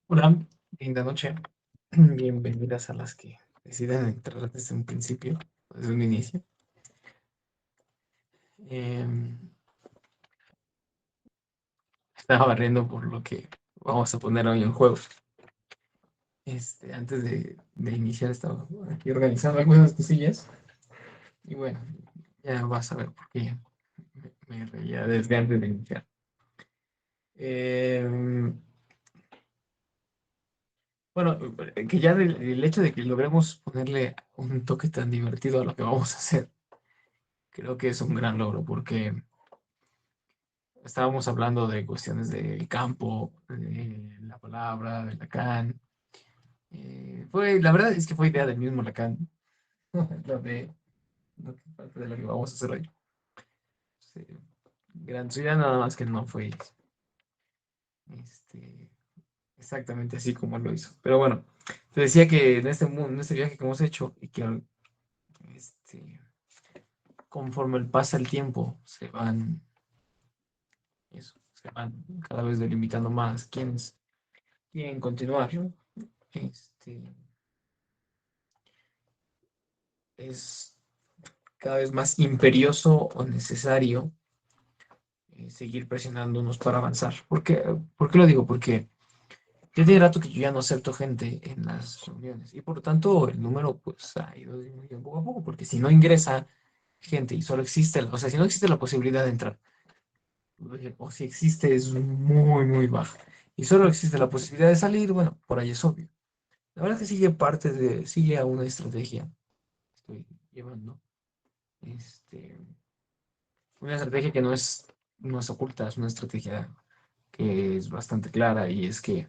Hola, linda noche. Bienvenidas a las que deciden entrar desde un principio, desde un inicio. Em, Estaba barriendo por lo que vamos a poner hoy en juego. Antes de iniciar, estaba aquí organizando algunas cosillas. Y bueno, ya vas a ver por qué me reía desde antes de iniciar. Em, bueno, que ya el hecho de que logremos ponerle un toque tan divertido a lo que vamos a hacer, creo que es un gran logro porque estábamos hablando de cuestiones del campo, de la palabra, de Lacan. La verdad es que fue idea del mismo Lacan, lo de parte de lo que vamos a hacer hoy. Sí, gran suya, nada más que no fue este, exactamente así como lo hizo. Pero bueno, te decía que en este viaje que hemos hecho y que este, conforme pasa el tiempo, se van cada vez delimitando más quienes quieren continuar, ¿no? Este, es cada vez más imperioso o necesario seguir presionándonos para avanzar. ¿Por qué lo digo? Porque ya tiene rato que yo ya no acepto gente en las reuniones y por lo tanto el número pues ha ido disminuyendo poco a poco, porque si no ingresa gente y solo existe, o sea, si no existe la posibilidad de entrar, o si existe es muy, muy baja, y solo existe la posibilidad de salir, bueno, por ahí es obvio. La verdad es que sigue a una estrategia que estoy llevando. Este, una estrategia que no es oculta, es una estrategia que es bastante clara y es que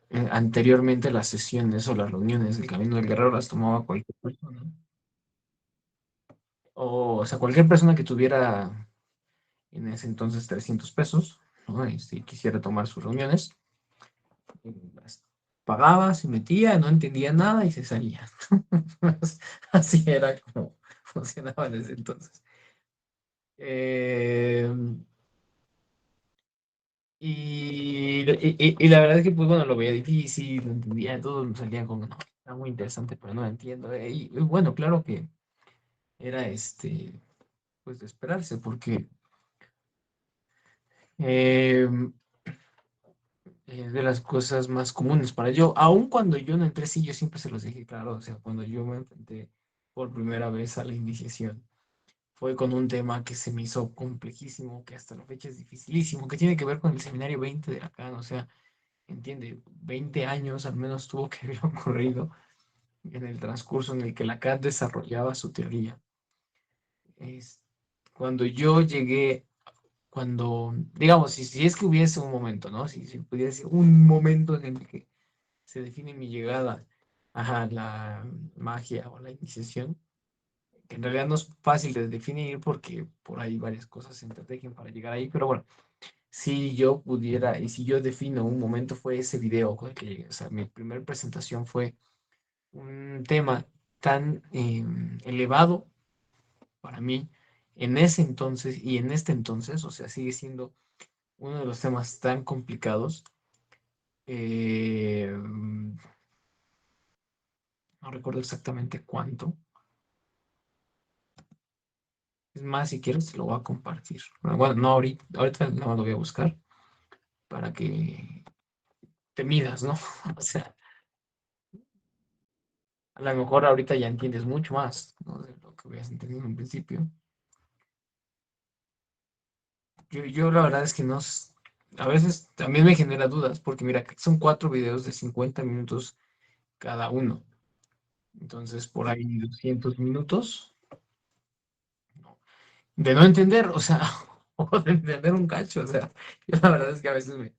anteriormente las sesiones o las reuniones del Camino del Guerrero las tomaba cualquier persona. O sea, cualquier persona que tuviera en ese entonces 300 pesos, ¿no? Y quisiera tomar sus reuniones, las pagaba, se metía, no entendía nada y se salía. Así era como funcionaba desde entonces. Eh, y la verdad es que, pues bueno, lo veía difícil, no entendía, todo me salía como, no, está muy interesante, pero no entiendo. Y bueno, claro que era pues de esperarse, porque eh, es de las cosas más comunes para yo, aun cuando yo no entré, sí, yo siempre se los dije, claro, o sea, cuando yo me enfrenté por primera vez a la iniciación, fue con un tema que se me hizo complejísimo, que hasta la fecha es dificilísimo, que tiene que ver con el seminario 20 de Lacan, o sea, entiende, 20 años al menos tuvo que haber ocurrido en el transcurso en el que Lacan desarrollaba su teoría. Es, cuando yo llegué, digamos, si es que hubiese un momento, ¿no? Si pudiese un momento en el que se define mi llegada a la magia o la iniciación, que en realidad no es fácil de definir porque por ahí varias cosas se entretejen para llegar ahí, pero bueno, si yo pudiera y si yo defino un momento fue ese video con el que llegué, o sea, mi primera presentación fue un tema tan elevado para mí en ese entonces y en este entonces, o sea, sigue siendo uno de los temas tan complicados. No recuerdo exactamente cuánto. Es más, si quieres, te lo voy a compartir. Bueno, no ahorita, ahorita no lo voy a buscar para que te midas, ¿no? O sea, a lo mejor ahorita ya entiendes mucho más, ¿no? De lo que habías entendido en un principio. Yo la verdad es que no, a veces también me genera dudas, porque mira, son 4 videos de 50 minutos cada uno. Entonces, por ahí 200 minutos de no entender, o sea, o de entender un cacho, o sea, yo la verdad es que a veces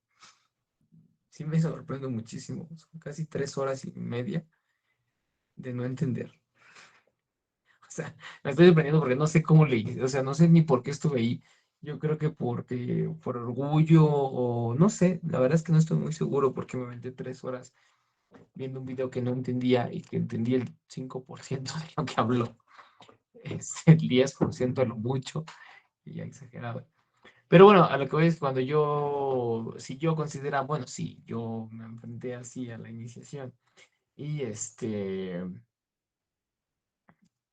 sí me sorprendo muchísimo. Son casi 3 horas y media de no entender. O sea, me estoy sorprendiendo porque no sé cómo leí, o sea, no sé ni por qué estuve ahí. Yo creo que por orgullo o no sé, la verdad es que no estoy muy seguro porque me metí 3 horas viendo un video que no entendía y que entendí el 5% de lo que habló. Es el 10% de lo mucho y ya exagerado. Pero bueno, a lo que voy es cuando yo, si yo considera, bueno, sí, yo me enfrenté así a la iniciación y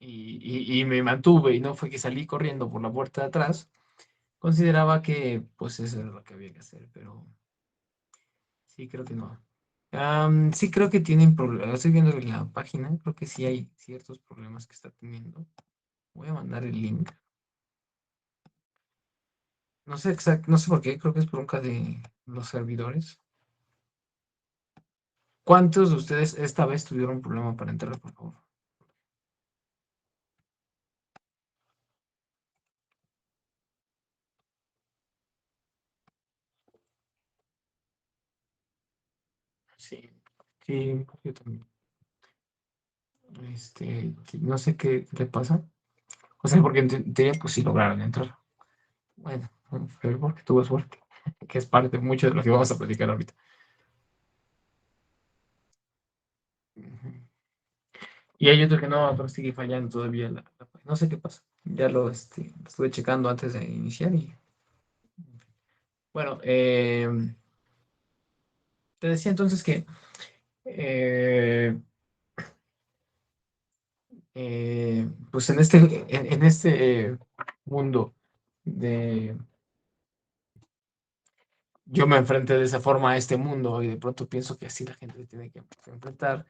y me mantuve y no fue que salí corriendo por la puerta de atrás, consideraba que pues eso era lo que había que hacer, pero sí creo que no. Sí creo que tienen problemas, estoy viendo en la página, creo que sí hay ciertos problemas que está teniendo. Voy a mandar el link. No sé exacto, no sé por qué, creo que es bronca de los servidores. ¿Cuántos de ustedes esta vez tuvieron un problema para entrar, por favor? Sí, sí, yo también. No sé qué le pasa. O sea, porque en teoría, pues sí lograron entrar. Bueno, pero porque tuvo suerte, que es parte mucho de lo que vamos a platicar ahorita. Ujú. Y hay otro que no, pero sigue fallando todavía no sé qué pasa. Ya lo estuve checando antes de iniciar y bueno, te decía entonces que eh, pues en este mundo de yo me enfrenté de esa forma a este mundo y de pronto pienso que así la gente se tiene que enfrentar.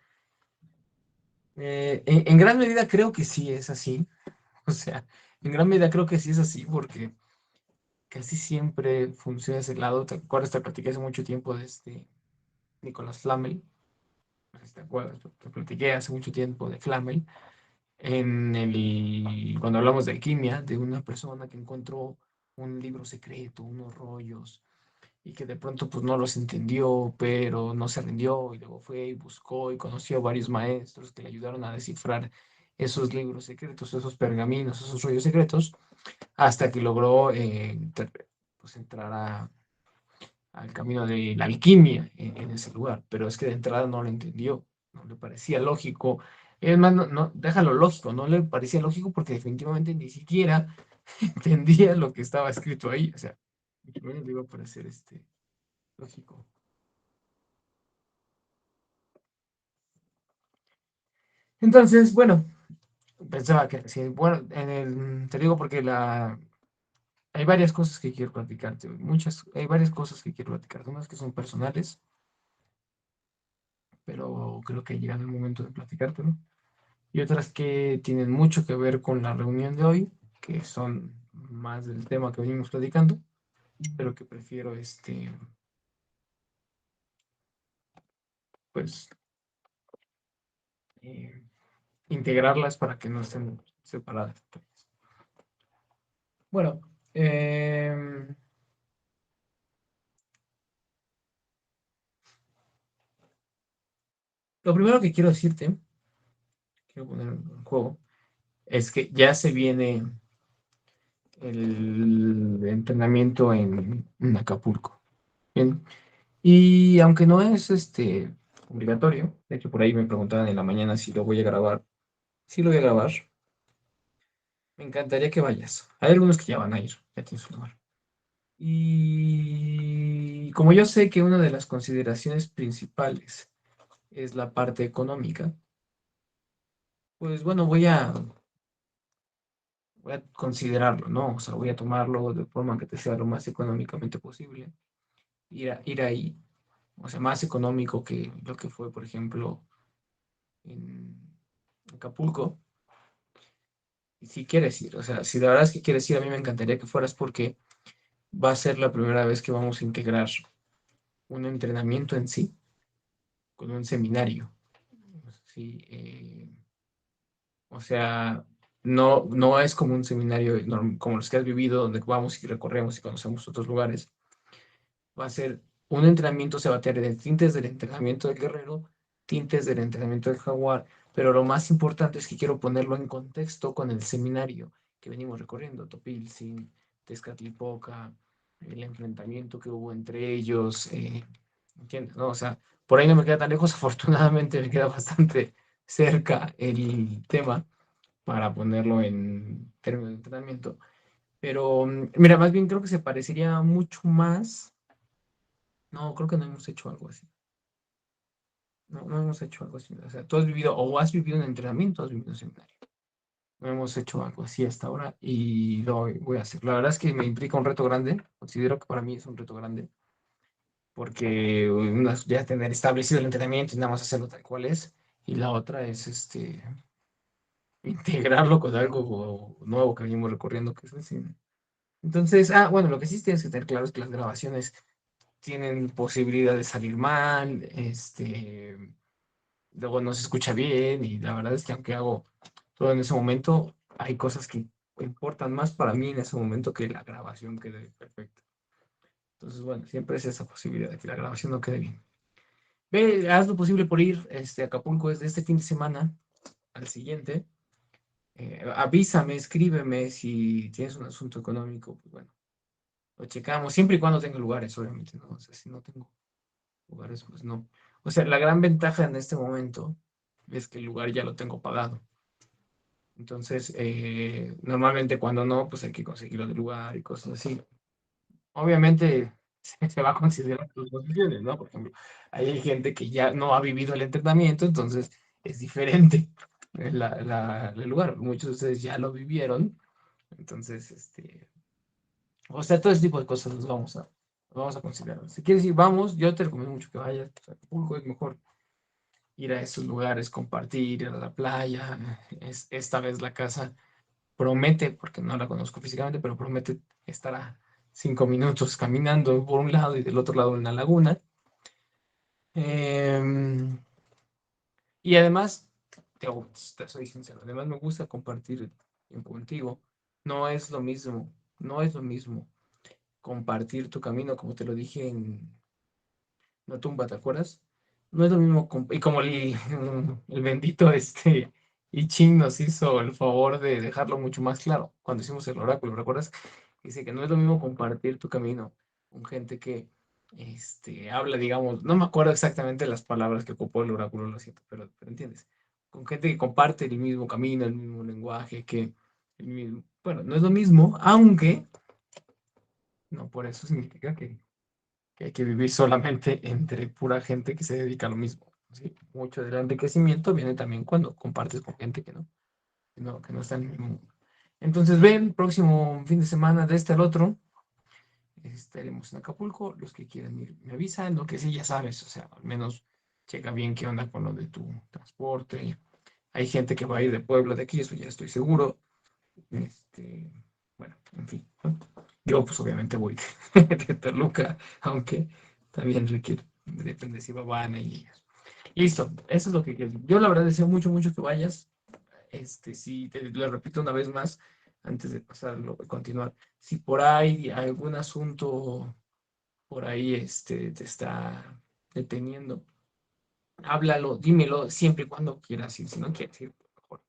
En gran medida creo que sí es así. O sea, en gran medida creo que sí es así porque casi siempre funciona ese lado. ¿Te acuerdas? Te platiqué hace mucho tiempo de Nicolás Flamel. No sé si te acuerdas, te platiqué hace mucho tiempo de Flamel. Cuando hablamos de alquimia, de una persona que encontró un libro secreto, unos rollos, y que de pronto pues no los entendió, pero no se rindió, y luego fue y buscó y conoció a varios maestros que le ayudaron a descifrar esos libros secretos, esos pergaminos, esos rollos secretos, hasta que logró pues entrar al camino de la alquimia en ese lugar, pero es que de entrada no lo entendió, no le parecía lógico. Es más, déjalo lógico, no le parecía lógico porque definitivamente ni siquiera entendía lo que estaba escrito ahí, o sea, mucho menos le iba a parecer lógico. Entonces, bueno, pensaba que sí, bueno, te digo porque hay varias cosas que quiero platicarte, hay varias cosas que quiero platicarte, unas que son personales, pero creo que ha llegado el momento de platicártelo. Y otras que tienen mucho que ver con la reunión de hoy, que son más del tema que venimos platicando, pero que prefiero pues eh, integrarlas para que no estén separadas. Bueno, lo primero que quiero decirte, quiero poner en juego, es que ya se viene el entrenamiento en Acapulco. Bien. Y aunque no es obligatorio, de hecho por ahí me preguntaban en la mañana si lo voy a grabar. Sí lo voy a grabar. Me encantaría que vayas. Hay algunos que ya van a ir, ya tienes su lugar. Y como yo sé que una de las consideraciones principales es la parte económica, pues bueno, voy a considerarlo, ¿no? O sea, voy a tomarlo de forma que te sea lo más económicamente posible. Ir ahí, o sea, más económico que lo que fue, por ejemplo, en Acapulco. Y si quieres ir, o sea, si la verdad es que quieres ir, a mí me encantaría que fueras porque va a ser la primera vez que vamos a integrar un entrenamiento en sí con un seminario. Sí, o sea, no es como un seminario como los que has vivido, donde vamos y recorremos y conocemos otros lugares. Va a ser un entrenamiento, se va a tener tintes del entrenamiento del guerrero, tintes del entrenamiento del jaguar, pero lo más importante es que quiero ponerlo en contexto con el seminario que venimos recorriendo, Topilzin, Tezcatlipoca, el enfrentamiento que hubo entre ellos, ¿entiendes? ¿No? O sea, por ahí no me queda tan lejos, afortunadamente me queda bastante cerca el tema para ponerlo en términos de entrenamiento. Pero, mira, más bien creo que se parecería mucho más. No, creo que no hemos hecho algo así. No, no hemos hecho algo así. O sea, tú has vivido o has vivido un entrenamiento, o has vivido un seminario. No hemos hecho algo así hasta ahora y lo voy a hacer. La verdad es que me implica un reto grande. Considero que para mí es un reto grande porque una es ya tener establecido el entrenamiento y nada más hacerlo tal cual es. Y la otra es integrarlo con algo nuevo que venimos recorriendo, que es el cine. Entonces, bueno, lo que sí tienes que tener claro es que las grabaciones tienen posibilidad de salir mal, luego no se escucha bien y la verdad es que aunque hago todo en ese momento, hay cosas que importan más para mí en ese momento que la grabación quede perfecta. Entonces, bueno, siempre es esa posibilidad de que la grabación no quede bien. Ve, haz lo posible por ir a Acapulco desde este fin de semana al siguiente. Avísame, escríbeme si tienes un asunto económico, pues bueno, lo checamos, siempre y cuando tenga lugares, obviamente, ¿no? O sea, si no tengo lugares, pues no. O sea, la gran ventaja en este momento es que el lugar ya lo tengo pagado. Entonces, normalmente cuando no, pues hay que conseguirlo del lugar y cosas así. Obviamente se va a considerar tus posiciones, ¿no? Por ejemplo, hay gente que ya no ha vivido el entrenamiento, entonces es diferente el lugar. Muchos de ustedes ya lo vivieron, entonces, o sea, todo ese tipo de cosas los vamos a considerar. Si quieres ir, vamos, yo te recomiendo mucho que vayas. O sea, Acapulco es mejor ir a esos lugares, compartir, ir a la playa. Esta vez la casa promete, porque no la conozco físicamente, pero promete estar a 5 minutos caminando por un lado y del otro lado en la laguna. Em, y además, te soy sincero, además me gusta compartir tiempo contigo. No es lo mismo, no es lo mismo compartir tu camino, como te lo dije en la tumba, ¿te acuerdas? No es lo mismo, y como el bendito I Ching nos hizo el favor de dejarlo mucho más claro cuando hicimos el oráculo, ¿recuerdas? Dice que no es lo mismo compartir tu camino con gente que habla, digamos, no me acuerdo exactamente las palabras que ocupó el oráculo, lo siento, pero entiendes, con gente que comparte el mismo camino, el mismo lenguaje, bueno, no es lo mismo, aunque no por eso significa que hay que vivir solamente entre pura gente que se dedica a lo mismo. ¿Sí? Mucho del enriquecimiento viene también cuando compartes con gente que no está en el mismo mundo. Entonces, ven, próximo fin de semana de este al otro, estaremos en Acapulco. Los que quieran ir me avisan, lo que sí ya sabes, o sea, al menos checa bien qué onda con lo de tu transporte. Hay gente que va a ir de Puebla, de aquí, eso ya estoy seguro. Este, bueno, en fin, ¿no? Yo pues obviamente voy de Toluca, aunque también requiere, depende si va Vane y ellos. Listo, eso es lo que quiero. Yo la verdad deseo mucho, mucho que vayas. Si te lo repito una vez más, antes de pasarlo, de continuar, si por ahí algún asunto por ahí te está deteniendo, háblalo, dímelo siempre y cuando quieras ir. Si no quieres ir, mejor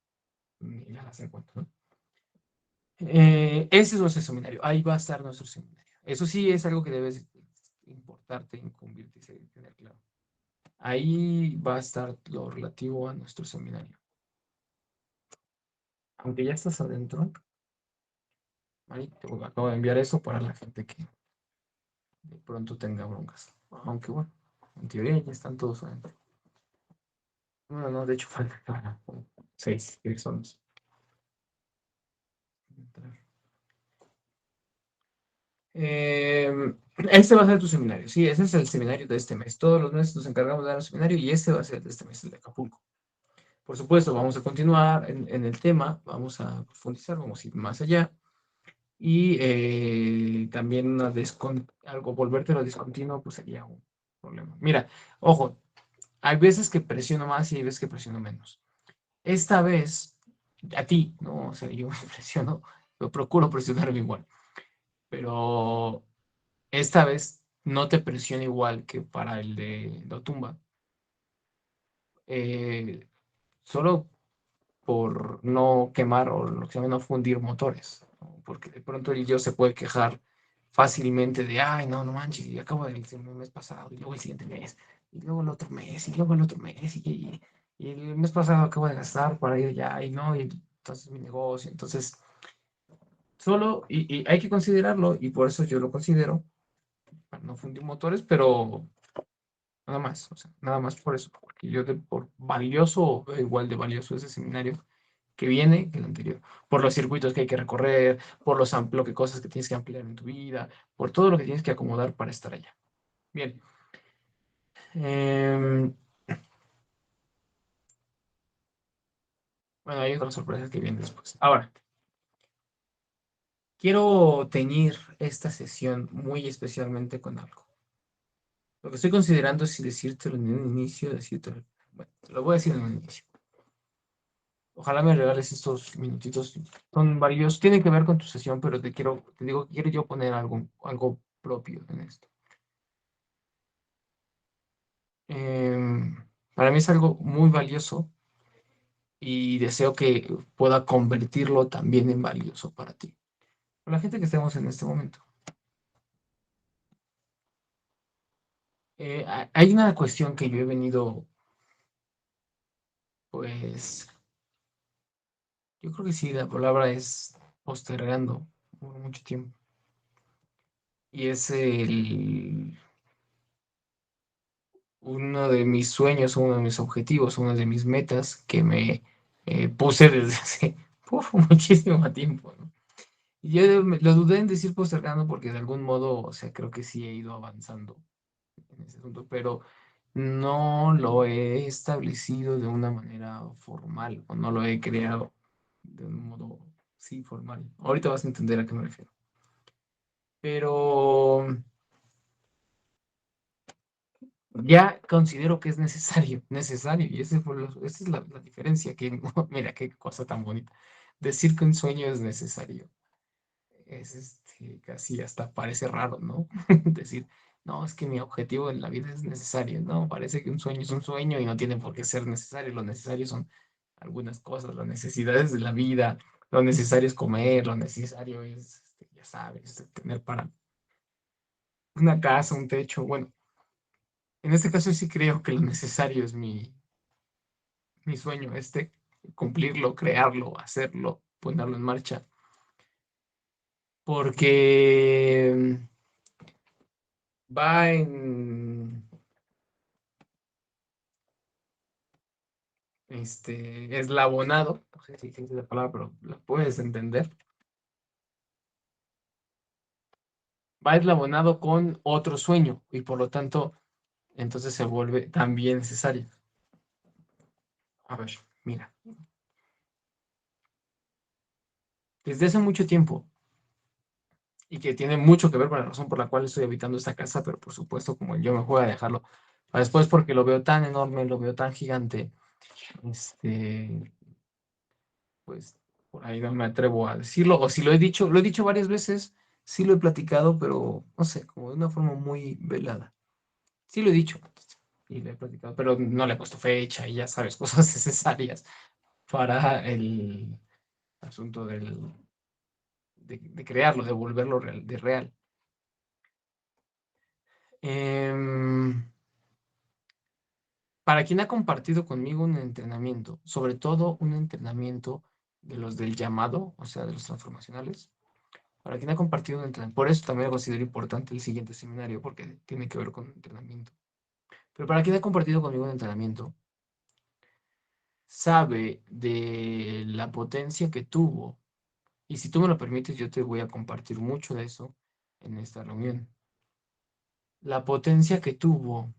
ya las encuentro, ¿no? Ese es nuestro seminario. Ahí va a estar nuestro seminario. Eso sí es algo que debes importarte, incumbirte y tener claro. Ahí va a estar lo relativo a nuestro seminario. Aunque ya estás adentro, ahí te acabo de enviar eso para la gente que de pronto tenga broncas. Aunque bueno, en teoría ya están todos adentro. No, no, de hecho falta 6 personas. Este va a ser tu seminario, sí, ese es el seminario de este mes. Todos los meses nos encargamos de dar un seminario y este va a ser el de este mes, el de Acapulco. Por supuesto, vamos a continuar en el tema, vamos a profundizar, vamos a ir más allá y también algo, volvértelo discontinuo, pues sería un problema. Mira, ojo, hay veces que presiono más y hay veces que presiono menos. Esta vez, a ti, ¿no? O sea, yo me presiono, yo procuro presionarme igual, pero esta vez no te presiona igual que para el de la tumba. Eh, Solo por no quemar o lo que se llama no fundir motores, ¿no? Porque de pronto el yo se puede quejar fácilmente de, ay, no, no manches, y acabo del mes pasado, y luego el siguiente mes, y luego el otro mes, y luego el otro mes, y el mes pasado acabo de gastar para ir allá, y no, y entonces mi negocio, entonces Solo, y hay que considerarlo, y por eso yo lo considero, para no fundir motores, pero nada más, o sea, nada más por eso, porque yo por valioso, igual de valioso ese seminario que viene que el anterior, por los circuitos que hay que recorrer, por lo que cosas que tienes que ampliar en tu vida, por todo lo que tienes que acomodar para estar allá. Bien. em, bueno, hay otras sorpresas que vienen después. Ahora, quiero teñir esta sesión muy especialmente con algo. Lo que estoy considerando es si decírtelo en un inicio, decírtelo. Bueno, te lo voy a decir en un inicio. Ojalá me regales estos minutitos. Son varios, tienen que ver con tu sesión, pero te digo, quiero yo poner algo propio en esto. Para mí es algo muy valioso y deseo que pueda convertirlo también en valioso para ti. Para la gente que estemos en este momento. Hay una cuestión que yo he venido, pues, yo creo que sí, la palabra es postergando por mucho tiempo. Y es uno de mis sueños, uno de mis objetivos, una de mis metas que me puse desde hace muchísimo tiempo, ¿no? Y yo lo dudé en decir postergando porque de algún modo, o sea, creo que sí he ido avanzando en ese asunto, pero no lo he establecido de una manera formal o no lo he creado de un modo, sí, formal. Ahorita vas a entender a qué me refiero. Pero ya considero que es necesario, y esa es la diferencia, que mira, qué cosa tan bonita. Decir que un sueño es necesario es casi hasta parece raro, ¿no? Decir, no, es que mi objetivo en la vida es necesario, ¿no? Parece que un sueño es un sueño y no tiene por qué ser necesario. Lo necesario son algunas cosas, las necesidades de la vida, lo necesario es comer, lo necesario es, ya sabes, tener para una casa, un techo. Bueno, en este caso sí creo que lo necesario es mi sueño, cumplirlo, crearlo, hacerlo, ponerlo en marcha, porque va en, eslabonado, no sé si existe la palabra, pero la puedes entender, va eslabonado con otro sueño y por lo tanto, entonces se vuelve también necesario. A ver, mira, desde hace mucho tiempo, y que tiene mucho que ver con la razón por la cual estoy habitando esta casa, pero por supuesto, como yo me voy a dejarlo para después porque lo veo tan enorme, lo veo tan gigante, este, pues por ahí no me atrevo a decirlo, o si lo he dicho varias veces, sí lo he platicado, pero no sé, como de una forma muy velada. Sí lo he dicho y lo he platicado, pero no le he puesto fecha y ya sabes, cosas necesarias para el asunto de crearlo, de volverlo real, de real. Em, para quien ha compartido conmigo un entrenamiento, sobre todo un entrenamiento de los del llamado, o sea, de los transformacionales, para quien ha compartido un entrenamiento, por eso también considero importante el siguiente seminario, porque tiene que ver con entrenamiento. Pero para quien ha compartido conmigo un entrenamiento, sabe de la potencia que tuvo, y si tú me lo permites, yo te voy a compartir mucho de eso en esta reunión. La potencia que tuvo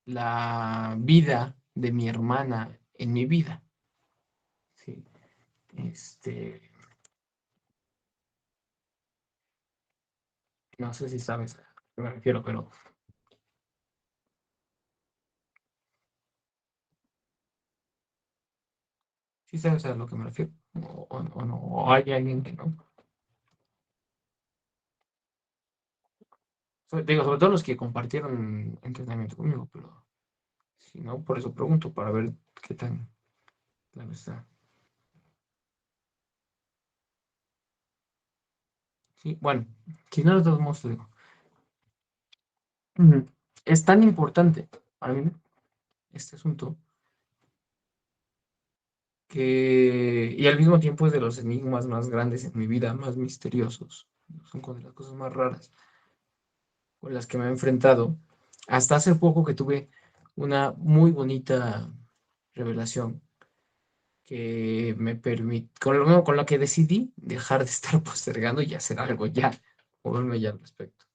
la vida de mi hermana en mi vida. Sí, este, no sé si sabes a qué me refiero, pero sí sabes a lo que me refiero. O no, o hay alguien que no. Digo, sobre todo los que compartieron entrenamiento conmigo, pero si no, por eso pregunto, para ver qué tan claro está. Sí, bueno, si no, de todos modos te digo. Ujú. Es tan importante para mí este asunto y al mismo tiempo es de los enigmas más grandes en mi vida, más misteriosos. Son como de las cosas más raras con las que me he enfrentado. Hasta hace poco que tuve una muy bonita revelación que me permite, con lo que decidí dejar de estar postergando y hacer algo ya, moverme ya al respecto.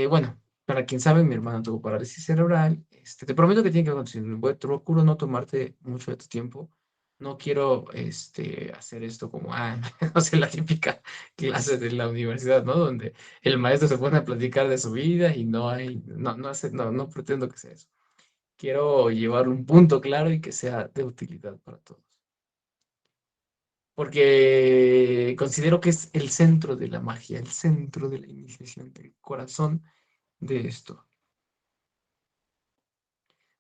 Bueno, para quien sabe, mi hermana tuvo parálisis cerebral. Te prometo que tiene que continuar. Te procuro no tomarte mucho de tu tiempo. No quiero hacer esto como, no sé, la típica clase de la universidad, ¿no? Donde el maestro se pone a platicar de su vida y no pretendo que sea eso. Quiero llevarle un punto claro y que sea de utilidad para todos. Porque considero que es el centro de la magia, el centro de la iniciación, el corazón de esto.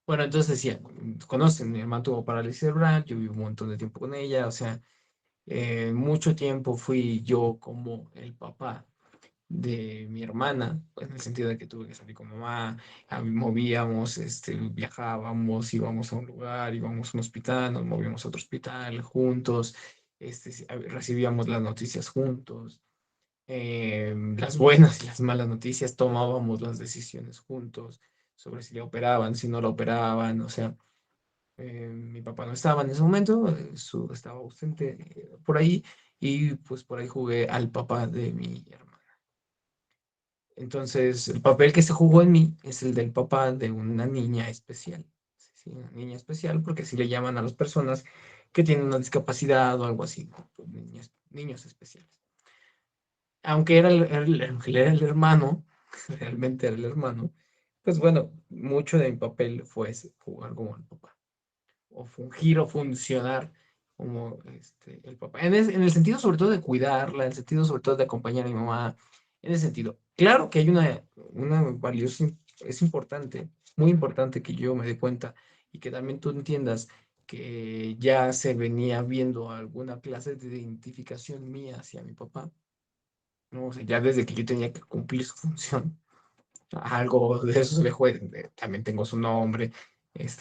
Bueno, entonces decía, conocen, mi hermana tuvo parálisis cerebral, yo viví un montón de tiempo con ella, o sea, mucho tiempo fui yo como el papá de mi hermana, en el sentido de que tuve que salir con mamá, movíamos, viajábamos, íbamos a un lugar, íbamos a un hospital, nos movíamos a otro hospital juntos, recibíamos las noticias juntos, las buenas y las malas noticias, tomábamos las decisiones juntos sobre si le operaban, si no lo operaban, o sea, mi papá no estaba en ese momento, estaba ausente por ahí y pues por ahí jugué al papá de mi hermana. Entonces, el papel que se jugó en mí es el del papá de una niña especial. Sí, sí, una niña especial porque así le llaman a las personas que tienen una discapacidad o algo así, ¿no? Pues, niños especiales. Aunque aunque era el hermano, realmente era el hermano, pues bueno, mucho de mi papel fue ese, jugar como el papá o fungir o funcionar como el papá. En el sentido sobre todo de cuidarla, en el sentido sobre todo de acompañar a mi mamá, en ese sentido. Claro que hay una valiosa, es importante, muy importante que yo me dé cuenta y que también tú entiendas que ya se venía viendo alguna clase de identificación mía hacia mi papá, ¿no? O sea, ya desde que yo tenía que cumplir su función, algo de eso se le fue, también tengo su nombre,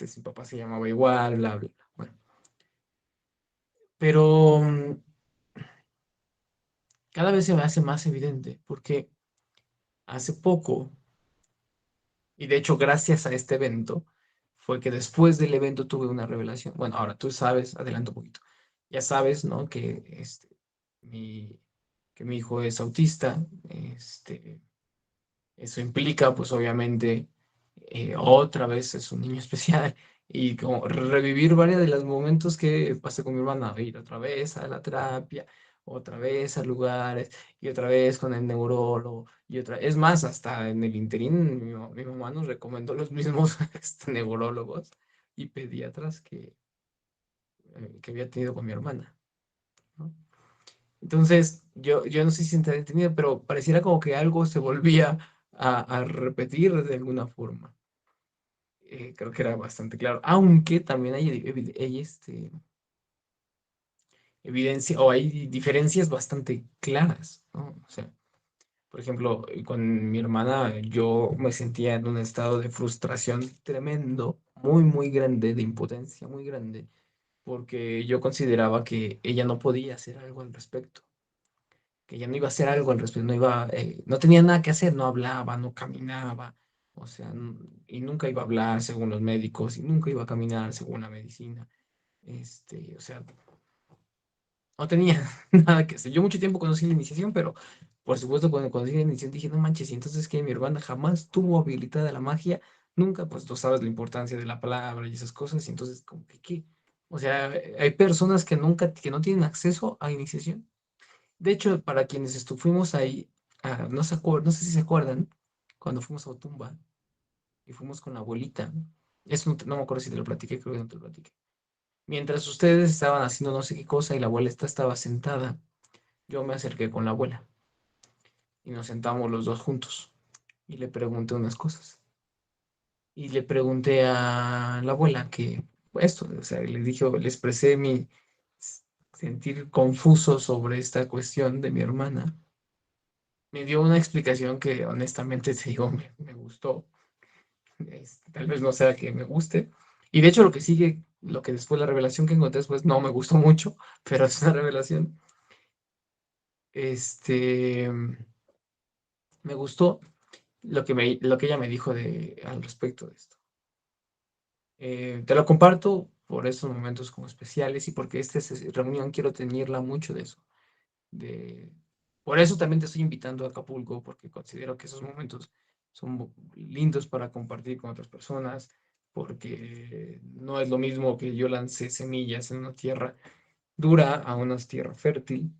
su papá se llamaba igual, bla, bla, bla. Bueno, pero cada vez se me hace más evidente porque hace poco, y de hecho gracias a este evento, fue que después del evento tuve una revelación. Bueno, ahora tú sabes, adelanto un poquito, ya sabes, ¿no? Mi, que mi hijo es autista, eso implica, pues obviamente, otra vez es un niño especial y como revivir varios de los momentos que pasé con mi hermana, ir otra vez a la terapia, otra vez a lugares y otra vez con el neurólogo y otra es más, hasta en el interín mi mamá nos recomendó los mismos neurólogos y pediatras que había tenido con mi hermana, ¿no? Entonces, yo no sé si te he entendido, pero pareciera como que algo se volvía a repetir de alguna forma. Creo que era bastante claro, aunque también hay evidencia o hay diferencias bastante claras, ¿no? O sea, por ejemplo, con mi hermana yo me sentía en un estado de frustración tremendo, muy, muy grande, de impotencia muy grande, porque yo consideraba que ella no podía hacer algo al respecto, que ella no iba a hacer algo al respecto, no tenía nada que hacer, no hablaba, no caminaba, o sea, y nunca iba a hablar según los médicos, y nunca iba a caminar según la medicina, o sea, no tenía nada que hacer. Yo mucho tiempo conocí la iniciación, pero por supuesto cuando conocí la iniciación dije, no manches, y entonces que mi hermana jamás tuvo habilitada la magia, nunca, pues tú sabes la importancia de la palabra y esas cosas, y entonces como que, ¿qué? O sea, hay personas que que no tienen acceso a iniciación. De hecho, para quienes fuimos ahí, no sé si se acuerdan, cuando fuimos a Otumba y fuimos con la abuelita, eso no me acuerdo si te lo platiqué, creo que no te lo platiqué. Mientras ustedes estaban haciendo no sé qué cosa y la abuela estaba sentada, yo me acerqué con la abuela y nos sentamos los dos juntos y le pregunté unas cosas. Y le pregunté a la abuela que esto, o sea, le dije, le expresé mi sentir confuso sobre esta cuestión de mi hermana. Me dio una explicación que honestamente te digo, me gustó. Tal vez no sea que me guste. Y de hecho lo que sigue lo que después, la revelación que encontré después no me gustó mucho, pero es una revelación. Este, me gustó lo que ella me dijo al respecto de esto. Te lo comparto por estos momentos como especiales y porque esta reunión quiero tenerla mucho de eso. De, por eso también te estoy invitando a Acapulco, porque considero que esos momentos son lindos para compartir con otras personas, porque no es lo mismo que yo lance semillas en una tierra dura a una tierra fértil,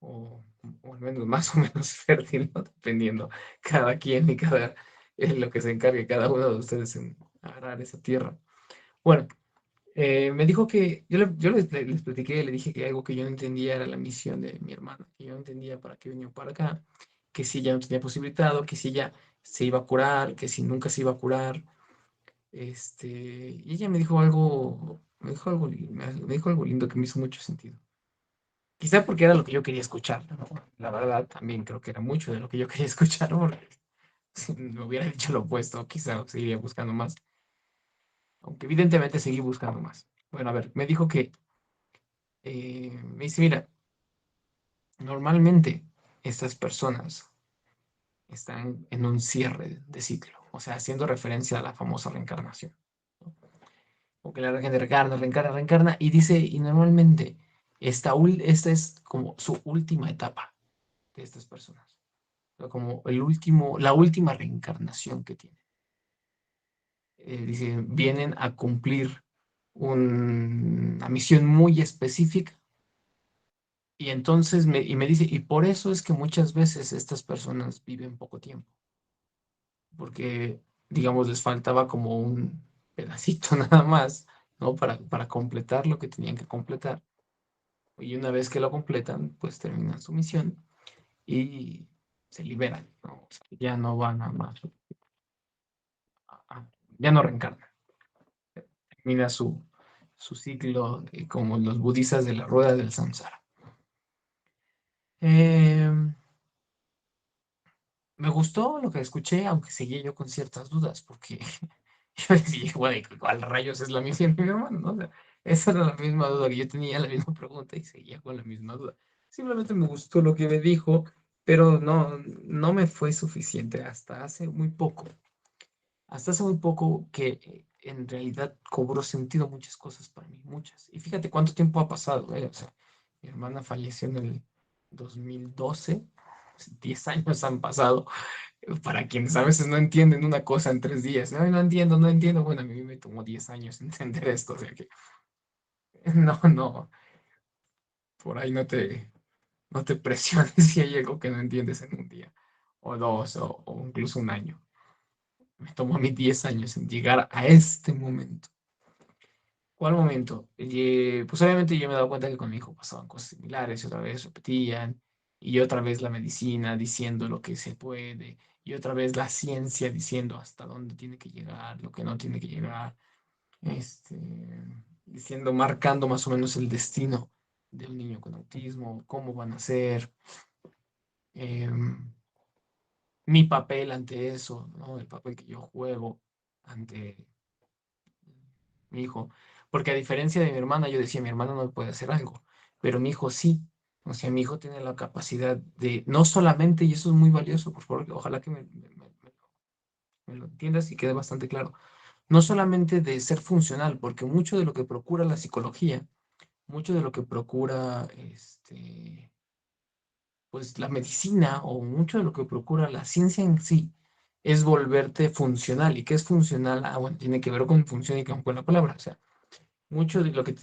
o, o al menos más o menos fértil, ¿no? Dependiendo cada quien y cada, lo que se encargue cada uno de ustedes en arar esa tierra. Bueno, me dijo que yo les platiqué, le dije que algo que yo no entendía era la misión de mi hermana, que yo no entendía para qué venía para acá, que si ella no tenía posibilitado, que si ella se iba a curar, que si nunca se iba a curar. Y ella me dijo algo lindo que me hizo mucho sentido. Quizá porque era lo que yo quería escuchar, ¿no? La verdad, también creo que era mucho de lo que yo quería escuchar, porque si me hubiera dicho lo opuesto, quizá seguiría buscando más, aunque evidentemente seguí buscando más. Bueno, a ver, me dijo que me dice, mira, normalmente estas personas están en un cierre de ciclo, o sea, haciendo referencia a la famosa reencarnación, ¿no? O que la gente reencarna, reencarna, reencarna, y dice, y normalmente esta es como su última etapa de estas personas, o sea, como la última reencarnación que tienen. Dice, vienen a cumplir una misión muy específica. Y entonces me dice, y por eso es que muchas veces estas personas viven poco tiempo, porque, digamos, les faltaba como un pedacito nada más, ¿no? Para completar lo que tenían que completar. Y una vez que lo completan, pues terminan su misión y se liberan, ¿no? O sea, ya no van a más, ya no reencarnan. Termina su ciclo, como los budistas de la rueda del samsara. Em, Me gustó lo que escuché, aunque seguía yo con ciertas dudas, porque yo decía, bueno, ¿cuál rayos es la misión de mi hermano? ¿No? O sea, esa era la misma duda que yo tenía, la misma pregunta, y seguía con la misma duda. Simplemente me gustó lo que me dijo, pero no me fue suficiente hasta hace muy poco. Hasta hace muy poco que en realidad cobró sentido muchas cosas para mí, muchas. Y fíjate cuánto tiempo ha pasado, ¿eh? O sea, mi hermana falleció en el 2012, 10 años han pasado. Para quienes a veces no entienden una cosa en 3 días. No, no entiendo, no entiendo. Bueno, a mí me tomó 10 años entender esto. O sea que no, por ahí no te presiones si hay algo que no entiendes en un día, o dos, o incluso un año. Me tomó a mí 10 años en llegar a este momento. ¿Cuál momento? Pues obviamente yo me he dado cuenta que con mi hijo pasaban cosas similares, y otra vez repetían, y otra vez la medicina diciendo lo que se puede, y otra vez la ciencia diciendo hasta dónde tiene que llegar, lo que no tiene que llegar, este, diciendo, marcando más o menos el destino de un niño con autismo, cómo van a ser, em, mi papel ante eso, ¿no? El papel que yo juego ante mi hijo, porque a diferencia de mi hermana, yo decía, mi hermana no puede hacer algo, pero mi hijo sí. O sea, mi hijo tiene la capacidad de, no solamente, y eso es muy valioso, por favor, ojalá que me lo entiendas y quede bastante claro, no solamente de ser funcional, porque mucho de lo que procura la psicología, mucho de lo que procura pues la medicina o mucho de lo que procura la ciencia en sí es volverte funcional. ¿Y qué es funcional? Ah, bueno, tiene que ver con función y con la palabra. O sea, mucho de lo que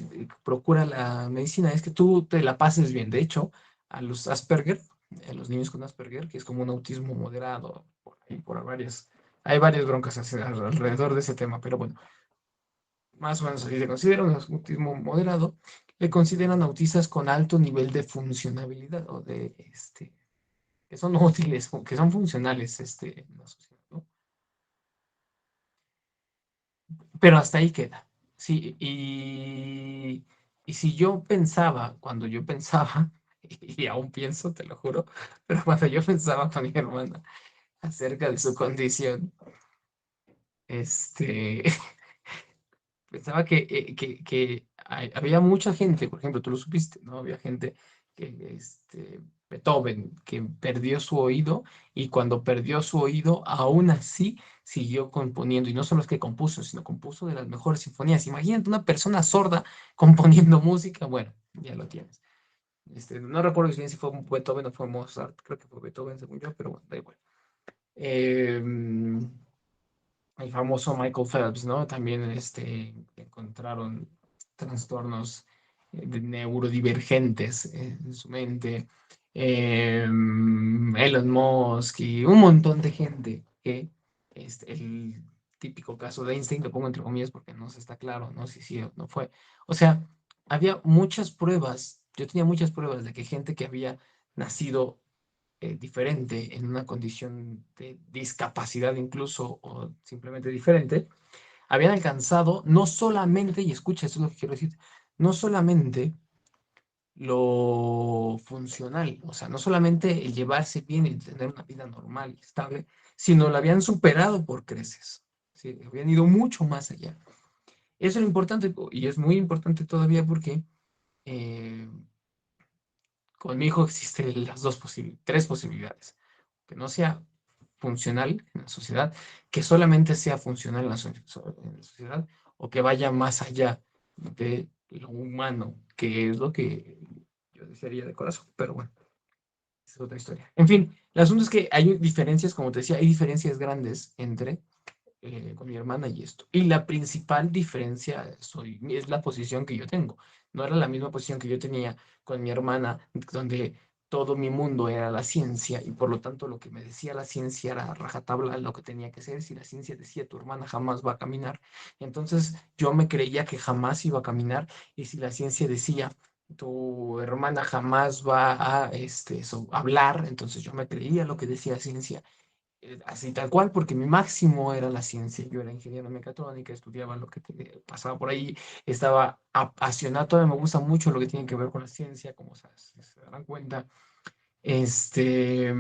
procura la medicina es que tú te la pases bien. De hecho, a los Asperger, a los niños con Asperger, que es como un autismo moderado, hay varias broncas alrededor de ese tema, pero bueno, más o menos así se considera un autismo moderado, le consideran autistas con alto nivel de funcionabilidad o de, que son útiles, o que son funcionales, en la sociedad, ¿no? Pero hasta ahí queda. Sí, y si yo pensaba, cuando yo pensaba, y aún pienso, te lo juro, pero cuando yo pensaba con mi hermana acerca de su condición, este, pensaba que había mucha gente, por ejemplo, tú lo supiste, ¿no? Había gente Beethoven, que perdió su oído y cuando perdió su oído, aún así siguió componiendo. Y no solo es que compuso, sino compuso de las mejores sinfonías. Imagínate una persona sorda componiendo música, bueno, ya lo tienes. No recuerdo bien si fue Beethoven o fue Mozart, creo que fue Beethoven, según yo, pero bueno, da igual. Eh, el famoso Michael Phelps, ¿no? También encontraron trastornos neurodivergentes en su mente. Elon Musk y un montón de gente que el típico caso de Einstein, lo pongo entre comillas porque no se está claro, ¿no? Si sí o no fue. O sea, había muchas pruebas, yo tenía muchas pruebas de que gente que había nacido diferente, en una condición de discapacidad incluso, o simplemente diferente, habían alcanzado no solamente, y escucha, eso es lo que quiero decir, no solamente lo funcional, o sea, no solamente el llevarse bien y tener una vida normal y estable, sino lo habían superado por creces, ¿sí? Habían ido mucho más allá. Eso es lo importante, y es muy importante todavía porque eh, con mi hijo existen tres posibilidades. Que no sea funcional en la sociedad, que solamente sea funcional en la sociedad, o que vaya más allá de lo humano, que es lo que yo desearía de corazón. Pero bueno, esa es otra historia. En fin, el asunto es que hay diferencias, como te decía, hay diferencias grandes entre con mi hermana y esto. Y la principal diferencia es la posición que yo tengo. No era la misma posición que yo tenía con mi hermana, donde todo mi mundo era la ciencia y por lo tanto lo que me decía la ciencia era rajatabla lo que tenía que ser. Si la ciencia decía tu hermana jamás va a caminar, entonces yo me creía que jamás iba a caminar y si la ciencia decía tu hermana jamás va a hablar, entonces yo me creía lo que decía la ciencia así tal cual, porque mi máximo era la ciencia. Yo era ingeniero en mecatrónica, estudiaba lo que pasaba por ahí, estaba apasionado, todavía me gusta mucho lo que tiene que ver con la ciencia, como se darán cuenta. Este,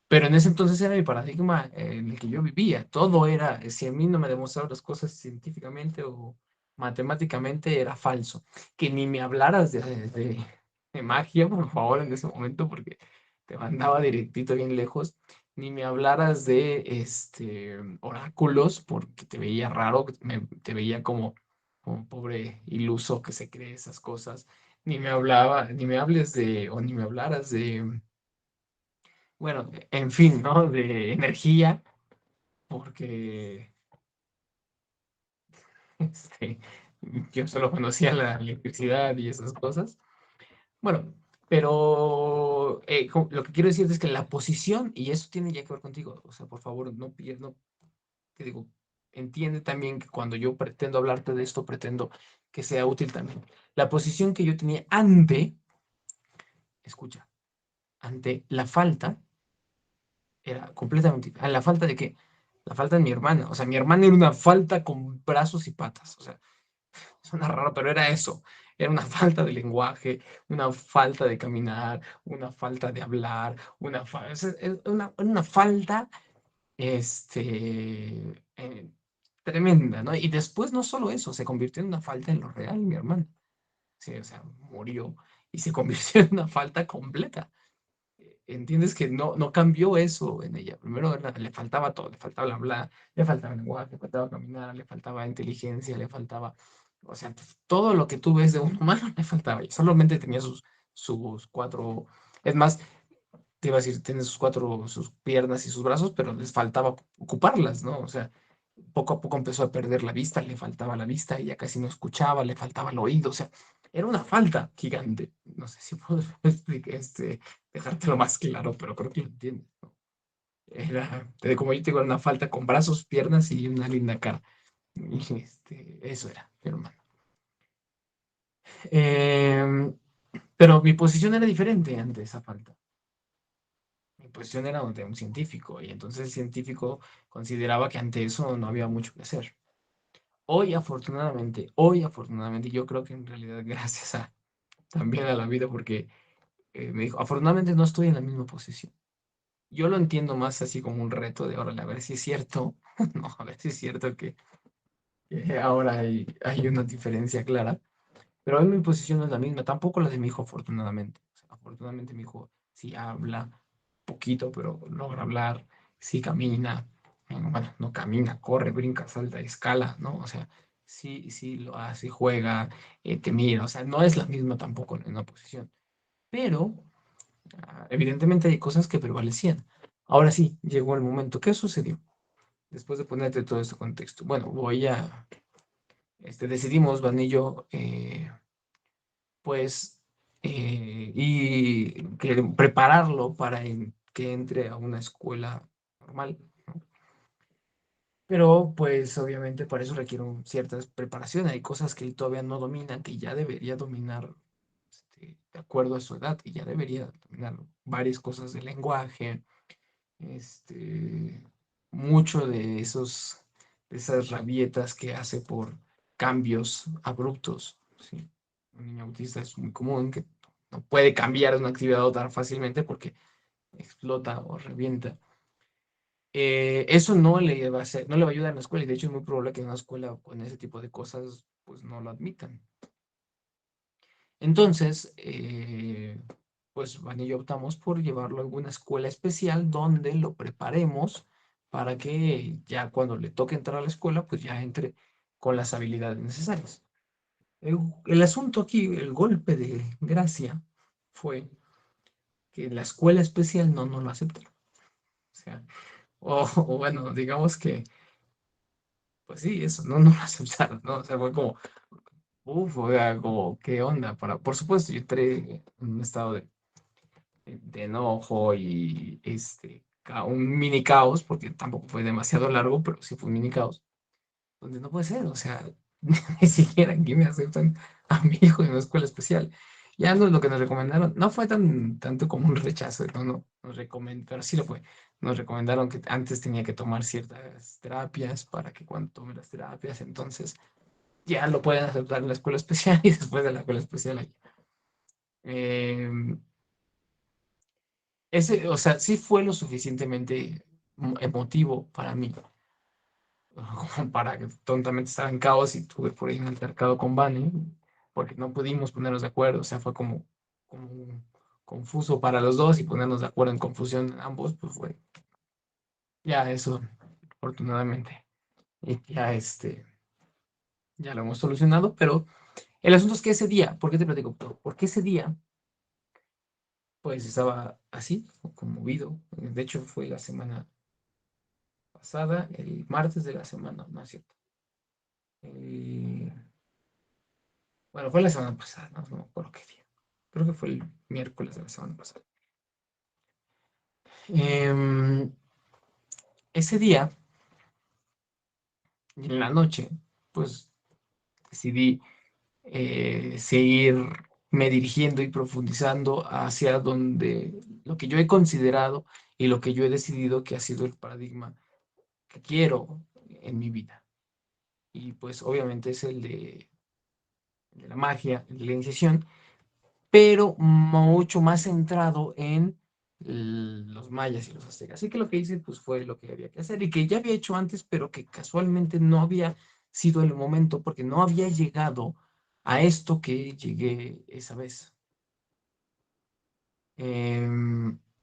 pero en ese entonces era mi paradigma en el que yo vivía. Todo era, si a mí no me demostraron las cosas científicamente o matemáticamente, era falso. Que ni me hablaras de magia, por favor, en ese momento, porque te mandaba directito bien lejos. Ni me hablaras de oráculos, porque te veía raro, te veía como un pobre iluso que se cree esas cosas. Ni me hables o ni me hablaras de bueno, en fin, ¿no? De energía, porque este, yo solo conocía la electricidad y esas cosas. Bueno, pero lo que quiero decir es que la posición, y eso tiene ya que ver contigo, o sea, por favor, no pierdas, te digo, entiende también que cuando yo pretendo hablarte de esto, pretendo que sea útil también. La posición que yo tenía escucha, ante la falta era completamente. ¿A la falta de qué? La falta de mi hermana. O sea, mi hermana era una falta con brazos y patas. O sea, suena raro, pero era eso. Era una falta de lenguaje, una falta de caminar, una falta de hablar, una falta tremenda, ¿no? Y después no solo eso, se convirtió en una falta en lo real, mi hermana. Sí, o sea, murió y se convirtió en una falta completa. Entiendes que no cambió eso en ella. Primero le faltaba todo, le faltaba el hablar, le faltaba el lenguaje, le faltaba caminar, le faltaba inteligencia, le faltaba, o sea, todo lo que tú ves de un humano le faltaba. Y solamente tenía sus cuatro, es más, te iba a decir, tiene sus piernas y sus brazos, pero les faltaba ocuparlas, ¿no? O sea, poco a poco empezó a perder la vista, le faltaba la vista, ella casi no escuchaba, le faltaba el oído, o sea, era una falta gigante. No sé si puedo dejártelo más claro, pero creo que lo entiendes, ¿no? Como yo te digo, era una falta con brazos, piernas y una linda cara. Y eso era, mi hermano. Em, pero mi posición era diferente ante esa falta. Mi posición era de un científico, y entonces el científico consideraba que ante eso no había mucho que hacer. Hoy afortunadamente, yo creo que en realidad gracias también a la vida, porque me dijo, afortunadamente no estoy en la misma posición. Yo lo entiendo más así como un reto de, órale, a ver si es cierto, no, a ver si es cierto Ahora hay una diferencia clara, pero hoy mi posición no es la misma, tampoco la de mi hijo, afortunadamente. O sea, afortunadamente mi hijo sí habla poquito, pero logra hablar, sí camina, bueno, no camina, corre, brinca, salta, escala, ¿no? O sea, sí, sí lo hace, juega, te mira, o sea, no es la misma tampoco en una posición, pero evidentemente hay cosas que prevalecían. Ahora sí, llegó el momento. ¿Qué sucedió? Después de ponerte todo este contexto. Bueno, decidimos, Van y yo, pues, y prepararlo para que entre a una escuela normal, ¿no? Pero, pues, obviamente para eso requiere ciertas preparaciones. Hay cosas que él todavía no domina, que ya debería dominar, de acuerdo a su edad, y ya debería dominar varias cosas del lenguaje, este, mucho de esas rabietas que hace por cambios abruptos, ¿sí? Un niño autista es muy común que no puede cambiar de una actividad a otra fácilmente porque explota o revienta. Eso no le va a ayudar en la escuela, y de hecho es muy probable que en una escuela con ese tipo de cosas pues no lo admitan. Entonces, pues Van y yo optamos por llevarlo a alguna escuela especial donde lo preparemos para que ya cuando le toque entrar a la escuela, pues ya entre con las habilidades necesarias. El asunto aquí, el golpe de gracia, fue que la escuela especial no lo aceptaron. O sea, o bueno, digamos que, pues sí, eso, no lo aceptaron, ¿no? O sea, fue como, uff, oiga, como, ¿qué onda? Por supuesto, yo entré en un estado de enojo y un mini caos, porque tampoco fue demasiado largo, pero sí fue un mini caos, donde no puede ser, o sea, ni siquiera aquí me aceptan a mi hijo en una escuela especial. Ya no es lo que nos recomendaron, no fue tanto como un rechazo, no, nos recomendaron, pero sí lo fue. Nos recomendaron que antes tenía que tomar ciertas terapias para que cuando tome las terapias, entonces ya lo pueden aceptar en la escuela especial y después de la escuela especial ahí. O sea, sí fue lo suficientemente emotivo para mí, como para que tontamente estaba en caos y tuve por ahí un altercado con Vane, porque no pudimos ponernos de acuerdo, o sea, fue como confuso para los dos y ponernos de acuerdo en confusión en ambos, pues fue ya eso, afortunadamente, y ya lo hemos solucionado, pero el asunto es que ese día, ¿por qué te platico todo? Porque ese día, pues estaba así, conmovido, de hecho fue la semana pasada, el martes de la semana, no es cierto. Eh, bueno, fue la semana pasada, no me acuerdo qué día. Creo que fue el miércoles de la semana pasada. Em, Ese día, en la noche, pues decidí seguirme dirigiendo y profundizando hacia donde lo que yo he considerado y lo que yo he decidido que ha sido el paradigma que quiero en mi vida. Y pues obviamente es el de la magia, el de la iniciación, pero mucho más centrado en los mayas y los aztecas. Así que lo que hice pues fue lo que había que hacer y que ya había hecho antes, pero que casualmente no había sido el momento porque no había llegado a esto que llegué esa vez.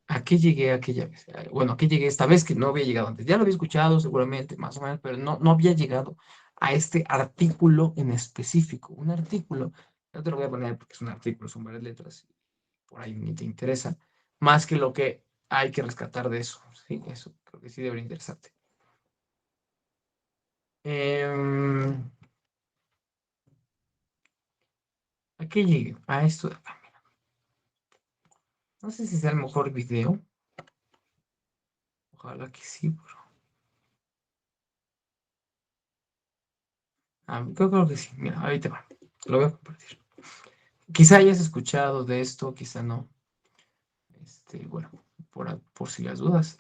¿A qué llegué aquella vez? Bueno, ¿a qué llegué esta vez que no había llegado antes? Ya lo había escuchado seguramente, más o menos, pero no había llegado a este artículo en específico. Un artículo, no te lo voy a poner porque es un artículo, son varias letras, por ahí ni te interesa, más que lo que hay que rescatar de eso. Sí, eso creo que sí debería interesarte. Em, ¿A qué llegué? A esto de acá. No sé si sea el mejor video. Ojalá que sí, pero creo que sí. Mira, ahorita va. Te lo voy a compartir. Quizá hayas escuchado de esto, quizá no. Bueno, por si las dudas.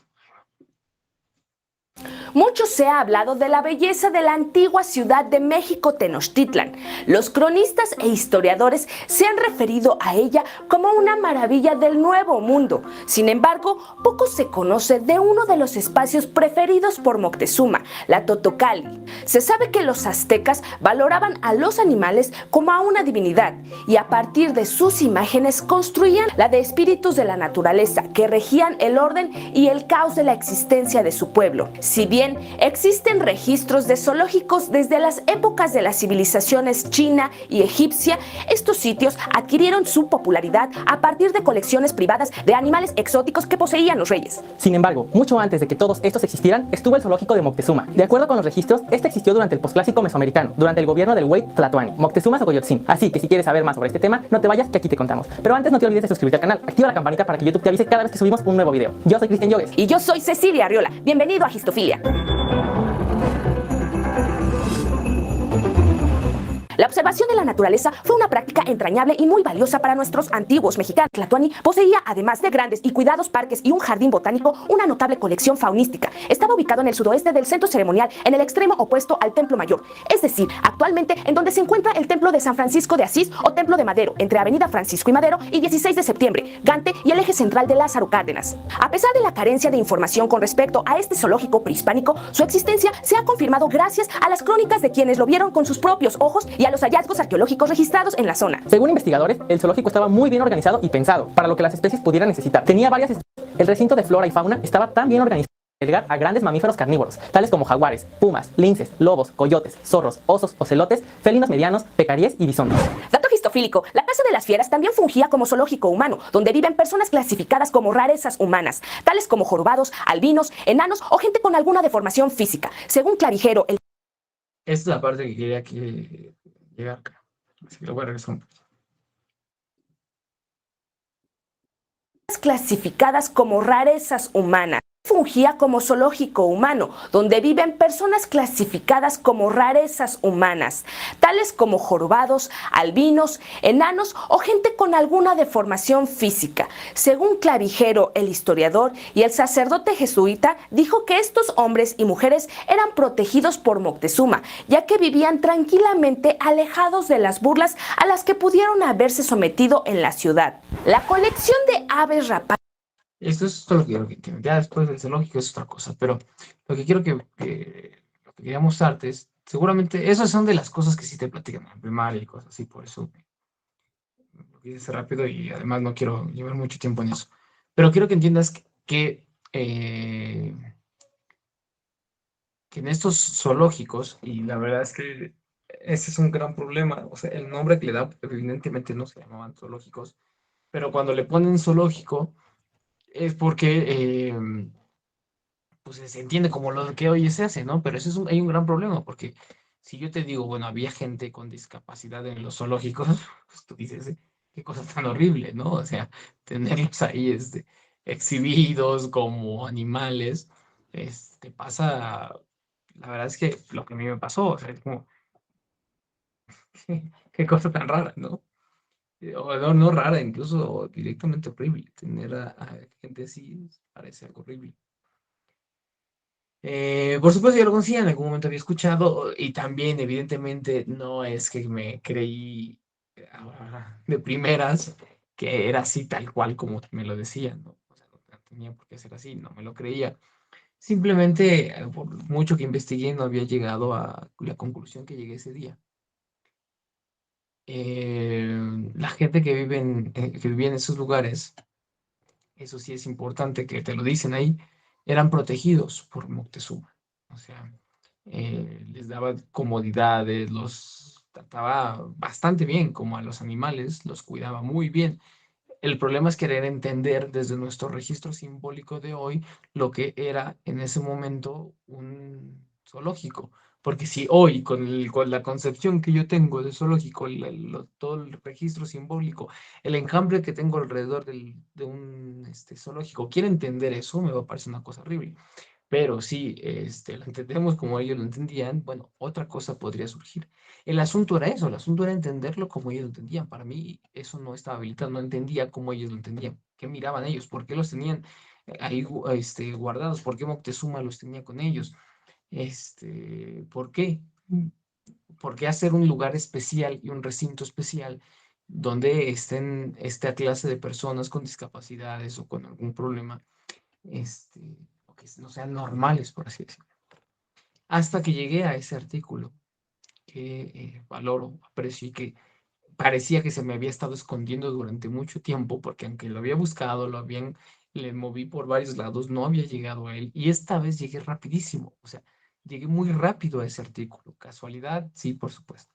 Mucho se ha hablado de la belleza de la antigua ciudad de México, Tenochtitlan. Los cronistas e historiadores se han referido a ella como una maravilla del Nuevo Mundo. Sin embargo, poco se conoce de uno de los espacios preferidos por Moctezuma, la Totocalli. Se sabe que los aztecas valoraban a los animales como a una divinidad y a partir de sus imágenes construían la de espíritus de la naturaleza que regían el orden y el caos de la existencia de su pueblo. Si bien existen registros de zoológicos desde las épocas de las civilizaciones china y egipcia, estos sitios adquirieron su popularidad a partir de colecciones privadas de animales exóticos que poseían los reyes. Sin embargo, mucho antes de que todos estos existieran, estuvo el zoológico de Moctezuma. De acuerdo con los registros, este existió durante el posclásico mesoamericano, durante el gobierno del Huey Tlatoani, Moctezuma Xocoyotzin. Así que si quieres saber más sobre este tema, no te vayas, que aquí te contamos. Pero antes no te olvides de suscribirte al canal, activa la campanita para que YouTube te avise cada vez que subimos un nuevo video. Yo soy Cristian Yogues. Y yo soy Cecilia Arriola. Bienvenido a Histofilia. La observación de la naturaleza fue una práctica entrañable y muy valiosa para nuestros antiguos mexicanos. Tlatoani poseía, además de grandes y cuidados parques y un jardín botánico, una notable colección faunística. Estaba ubicado en el sudoeste del centro ceremonial, en el extremo opuesto al Templo Mayor, es decir, actualmente en donde se encuentra el Templo de San Francisco de Asís o Templo de Madero, entre Avenida Francisco y Madero y 16 de septiembre, Gante y el eje central de Lázaro Cárdenas. A pesar de la carencia de información con respecto a este zoológico prehispánico, su existencia se ha confirmado gracias a las crónicas de quienes lo vieron con sus propios ojos y a los hallazgos arqueológicos registrados en la zona. Según investigadores, el zoológico estaba muy bien organizado y pensado para lo que las especies pudieran necesitar. Tenía varias especies. El recinto de flora y fauna estaba tan bien organizado para albergar a grandes mamíferos carnívoros, tales como jaguares, pumas, linces, lobos, coyotes, zorros, osos, ocelotes, felinos medianos, pecaríes y bisones. Dato histofílico, la Casa de las Fieras también fungía como zoológico humano, donde viven personas clasificadas como rarezas humanas, tales como jorobados, albinos, enanos o gente con alguna deformación física. Según Clavijero, el... Esta es la parte que quería llegar acá. Así que lo voy a regresar un poquito. clasificadas como rarezas humanas. Fungía como zoológico humano, donde viven personas clasificadas como rarezas humanas, tales como jorobados, albinos, enanos o gente con alguna deformación física. Según Clavijero, el historiador, y el sacerdote jesuita, dijo que estos hombres y mujeres eran protegidos por Moctezuma, ya que vivían tranquilamente alejados de las burlas a las que pudieron haberse sometido en la ciudad. La colección de aves rapaces. Esto es todo lo que quiero que entiendan. Ya después del zoológico es otra cosa, pero lo que quiero lo que quería mostrarte es, seguramente, esas son de las cosas que sí te platican en primaria y cosas así, por eso lo hice rápido y además no quiero llevar mucho tiempo en eso. Pero quiero que entiendas que en estos zoológicos, y la verdad es que ese es un gran problema, o sea, el nombre que le da, evidentemente no se llamaban zoológicos, pero cuando le ponen zoológico es porque pues se entiende como lo que hoy se hace, ¿no? Pero eso es hay un gran problema, porque si yo te digo, bueno, había gente con discapacidad en los zoológicos, pues tú dices, qué cosa tan horrible, ¿no? O sea, tenerlos ahí exhibidos como animales, pasa, la verdad es que lo que a mí me pasó, o sea, es como, qué cosa tan rara, ¿no? O no, no rara, incluso directamente horrible. Tener a gente así parece algo horrible. Por supuesto, yo lo conocía, en algún momento había escuchado y también, evidentemente, no es que me creí de primeras que era así tal cual como me lo decían, ¿no? O sea, no tenía por qué ser así, no me lo creía. Simplemente, por mucho que investigué, no había llegado a la conclusión que llegué ese día. La gente que vivía en esos lugares, eso sí es importante que te lo dicen ahí, eran protegidos por Moctezuma. O sea, les daba comodidades, los trataba bastante bien, como a los animales, los cuidaba muy bien. El problema es querer entender desde nuestro registro simbólico de hoy lo que era en ese momento un zoológico. Porque si hoy, con la concepción que yo tengo de zoológico, todo el registro simbólico, el enjambre que tengo alrededor de un zoológico, quiere entender eso, me va a parecer una cosa horrible. Pero si lo entendemos como ellos lo entendían, bueno, otra cosa podría surgir. El asunto era eso, el asunto era entenderlo como ellos lo entendían. Para mí eso no estaba habilitado, no entendía cómo ellos lo entendían, qué miraban ellos, por qué los tenían ahí guardados, por qué Moctezuma los tenía con ellos. ¿Por qué? ¿Por qué hacer un lugar especial y un recinto especial donde estén esta clase de personas con discapacidades o con algún problema, o que no sean normales, por así decirlo? Hasta que llegué a ese artículo que valoro, aprecio y que parecía que se me había estado escondiendo durante mucho tiempo, porque aunque lo había buscado, le moví por varios lados, no había llegado a él. Y esta vez llegué rapidísimo, o sea, llegué muy rápido a ese artículo. ¿Casualidad? Sí, por supuesto.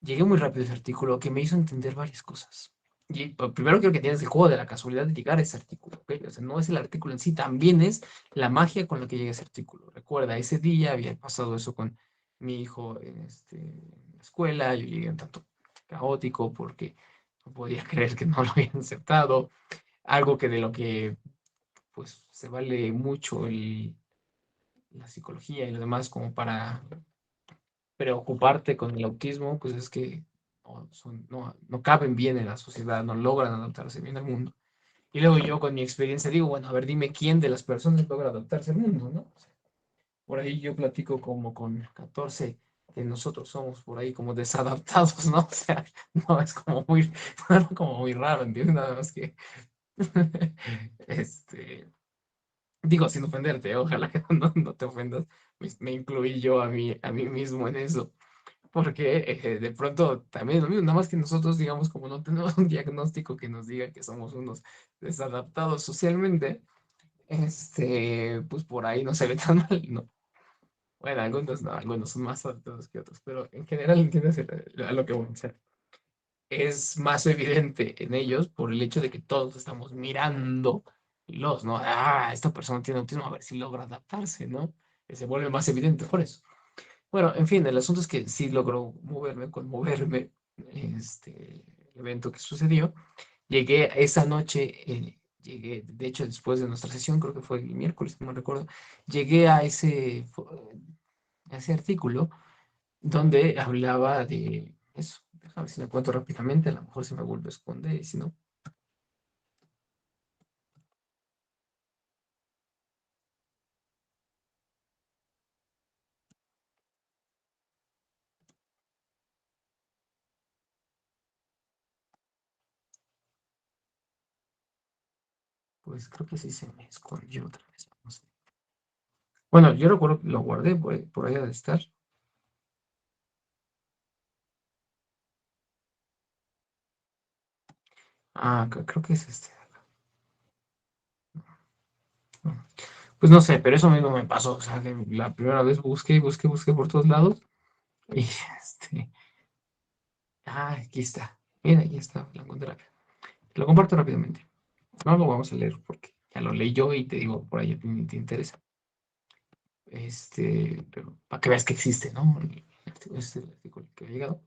Llegué muy rápido a ese artículo que me hizo entender varias cosas. Y primero quiero que tienes el juego de la casualidad de llegar a ese artículo, ¿ok? O sea, no es el artículo en sí, también es la magia con la que llega a ese artículo. Recuerda, ese día había pasado eso con mi hijo en la escuela, yo llegué un tanto caótico porque no podía creer que no lo habían aceptado, algo que de lo que pues se vale mucho la psicología y lo demás como para preocuparte con el autismo, pues es que no caben bien en la sociedad, no logran adaptarse bien al mundo. Y luego yo con mi experiencia digo, bueno, a ver, dime quién de las personas logra adaptarse al mundo, ¿no? O sea, por ahí yo platico como con 14 que nosotros somos por ahí como desadaptados, ¿no? O sea, no es como muy, no, como muy raro, ¿entiendes? Nada más que, este, digo, sin ofenderte, ojalá que no te ofendas, me incluí yo a mí mismo en eso. Porque de pronto también es lo mismo, nada más que nosotros, digamos, como no tenemos un diagnóstico que nos diga que somos unos desadaptados socialmente, pues por ahí no se ve tan mal, ¿no? Bueno, algunos no, algunos son más adaptados que otros, pero en general entiendes a lo que voy a decir. Es más evidente en ellos por el hecho de que todos estamos mirando ¿no? Ah, esta persona tiene autismo, a ver si logra adaptarse, ¿no? Que se vuelve más evidente por eso. Bueno, en fin, el asunto es que sí logró conmoverme, el evento que sucedió. Llegué esa noche, de hecho, después de nuestra sesión, creo que fue el miércoles, no me recuerdo, llegué a ese artículo donde hablaba de eso. Déjame ver si me cuento rápidamente, a lo mejor se me vuelve a esconder, y si no, pues creo que sí se me escondió otra vez. No sé. Bueno, yo recuerdo que lo guardé por ahí de estar. Ah, creo que es este. Pues no sé, pero eso mismo me pasó. O sea, que la primera vez busqué por todos lados. Y aquí está. Mira, aquí está, la encontré. Lo comparto rápidamente. No lo vamos a leer porque ya lo leí yo y te digo, por ahí a ti te interesa. Pero para que veas que existe, ¿no? El artículo que ha llegado.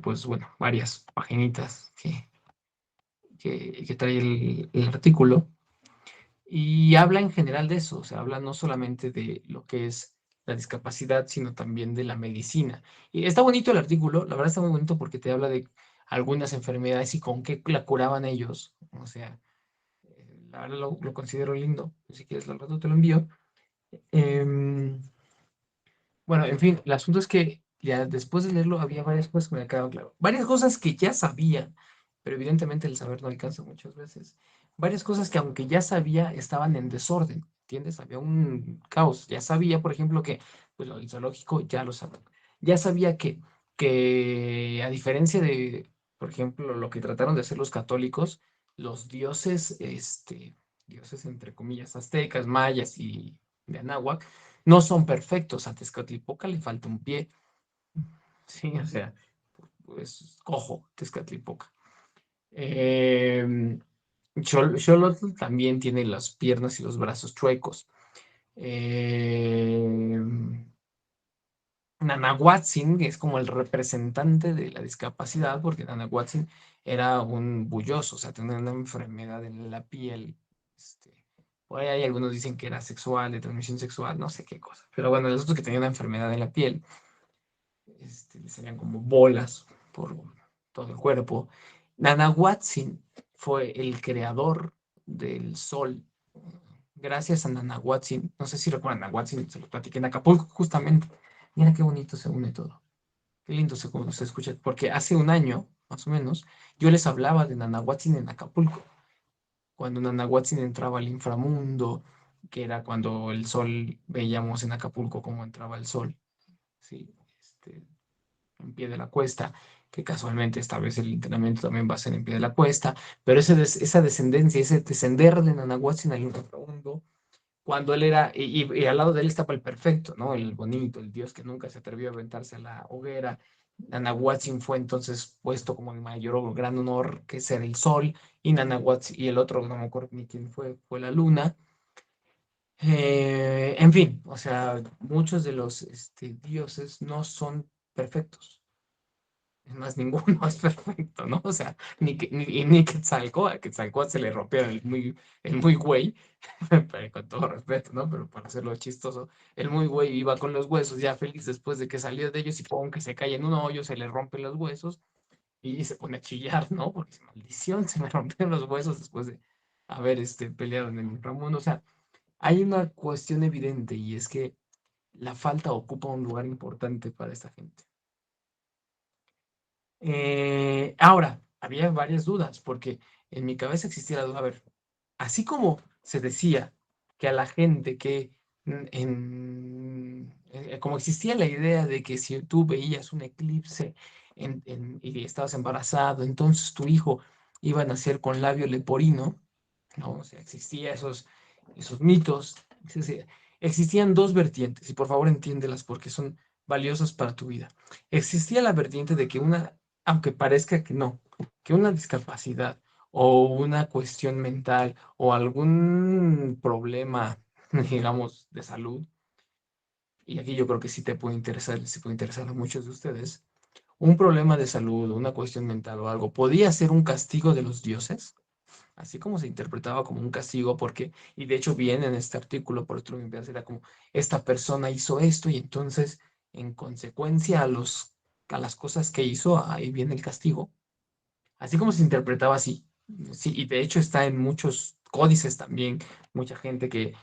Pues bueno, varias paginitas que trae el artículo. Y habla en general de eso, o sea, habla no solamente de lo que es la discapacidad, sino también de la medicina. Y está bonito el artículo, la verdad está muy bonito porque te habla de algunas enfermedades y con qué la curaban ellos. O sea, la verdad lo considero lindo. Si quieres, al rato te lo envío. Em, bueno, en fin, el asunto es que ya después de leerlo había varias cosas que me quedaron claro. Varias cosas que ya sabía, pero evidentemente el saber no alcanza muchas veces. Varias cosas que aunque ya sabía estaban en desorden, ¿entiendes? Había un caos. Ya sabía, por ejemplo, que pues, el zoológico ya lo sabía. Ya sabía que a diferencia de, por ejemplo, lo que trataron de hacer los católicos, los dioses, dioses entre comillas, aztecas, mayas y de Anáhuac, no son perfectos. A Tezcatlipoca le falta un pie. Sí, o sea, pues cojo Tezcatlipoca. Eh, Xolotl también tiene las piernas y los brazos chuecos. Eh, Nanahuatzin es como el representante de la discapacidad, porque Nanahuatzin era un bulloso, o sea, tenía una enfermedad en la piel. Por ahí hay algunos dicen que era sexual, de transmisión sexual, no sé qué cosa. Pero bueno, los otros que tenían una enfermedad en la piel, le salían como bolas por todo el cuerpo. Nanahuatzin fue el creador del sol. gracias a Nanahuatzin, no sé si recuerdan Nanahuatzin, se lo platiqué en Acapulco justamente. Mira qué bonito se une todo. Qué lindo se escucha, porque hace un año, más o menos, yo les hablaba de Nanahuatzin en Acapulco, cuando Nanahuatzin entraba al inframundo, que era cuando el sol, veíamos en Acapulco cómo entraba el sol, ¿sí? En pie de la cuesta, que casualmente esta vez el entrenamiento también va a ser en pie de la cuesta, pero esa descendencia, ese descender de Nanahuatzin al inframundo, cuando él era, y al lado de él estaba el perfecto, ¿no? El bonito, el dios que nunca se atrevió a aventarse a la hoguera. Nanahuatzin fue entonces puesto como el mayor o gran honor, que es ser el sol, y Nanahuatzin, y el otro, no me acuerdo ni quién fue la luna. En fin, o sea, muchos de los dioses no son perfectos. Es más, ninguno es perfecto, ¿no? O sea, ni Quetzalcóatl, a Quetzalcóatl se le rompió el muy güey, pero con todo respeto, ¿no? Pero para hacerlo chistoso, el muy güey iba con los huesos ya feliz después de que salió de ellos y pum, que se cae en un hoyo, se le rompen los huesos y se pone a chillar, ¿no? Porque es maldición, se me rompieron los huesos después de haber peleado en el inframundo. O sea, hay una cuestión evidente y es que la falta ocupa un lugar importante para esta gente. Ahora, había varias dudas, porque en mi cabeza existía la duda, a ver, así como se decía que a la gente que, como existía la idea de que si tú veías un eclipse y estabas embarazado, entonces tu hijo iba a nacer con labio leporino, ¿no? O sea, existía esos mitos, existían dos vertientes, y por favor entiéndelas porque son valiosas para tu vida. Existía la vertiente de que aunque parezca que no, que una discapacidad o una cuestión mental o algún problema, digamos, de salud, y aquí yo creo que sí te puede interesar, sí puede interesar a muchos de ustedes, un problema de salud, una cuestión mental o algo, podía ser un castigo de los dioses, así como se interpretaba como un castigo, porque, y de hecho viene en este artículo, por otro me era como, esta persona hizo esto y entonces, en consecuencia a las cosas que hizo, ahí viene el castigo. Así como se interpretaba así. Sí, y de hecho está en muchos códices también, mucha gente que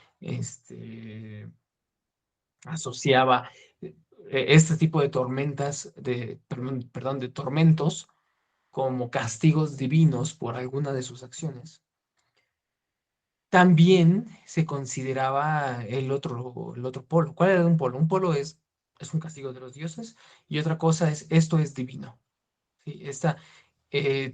asociaba este tipo de tormentas, perdón, de tormentos como castigos divinos por alguna de sus acciones. También se consideraba el otro polo. ¿Cuál era un polo? Un polo es un castigo de los dioses y otra cosa es, esto es divino. ¿Sí?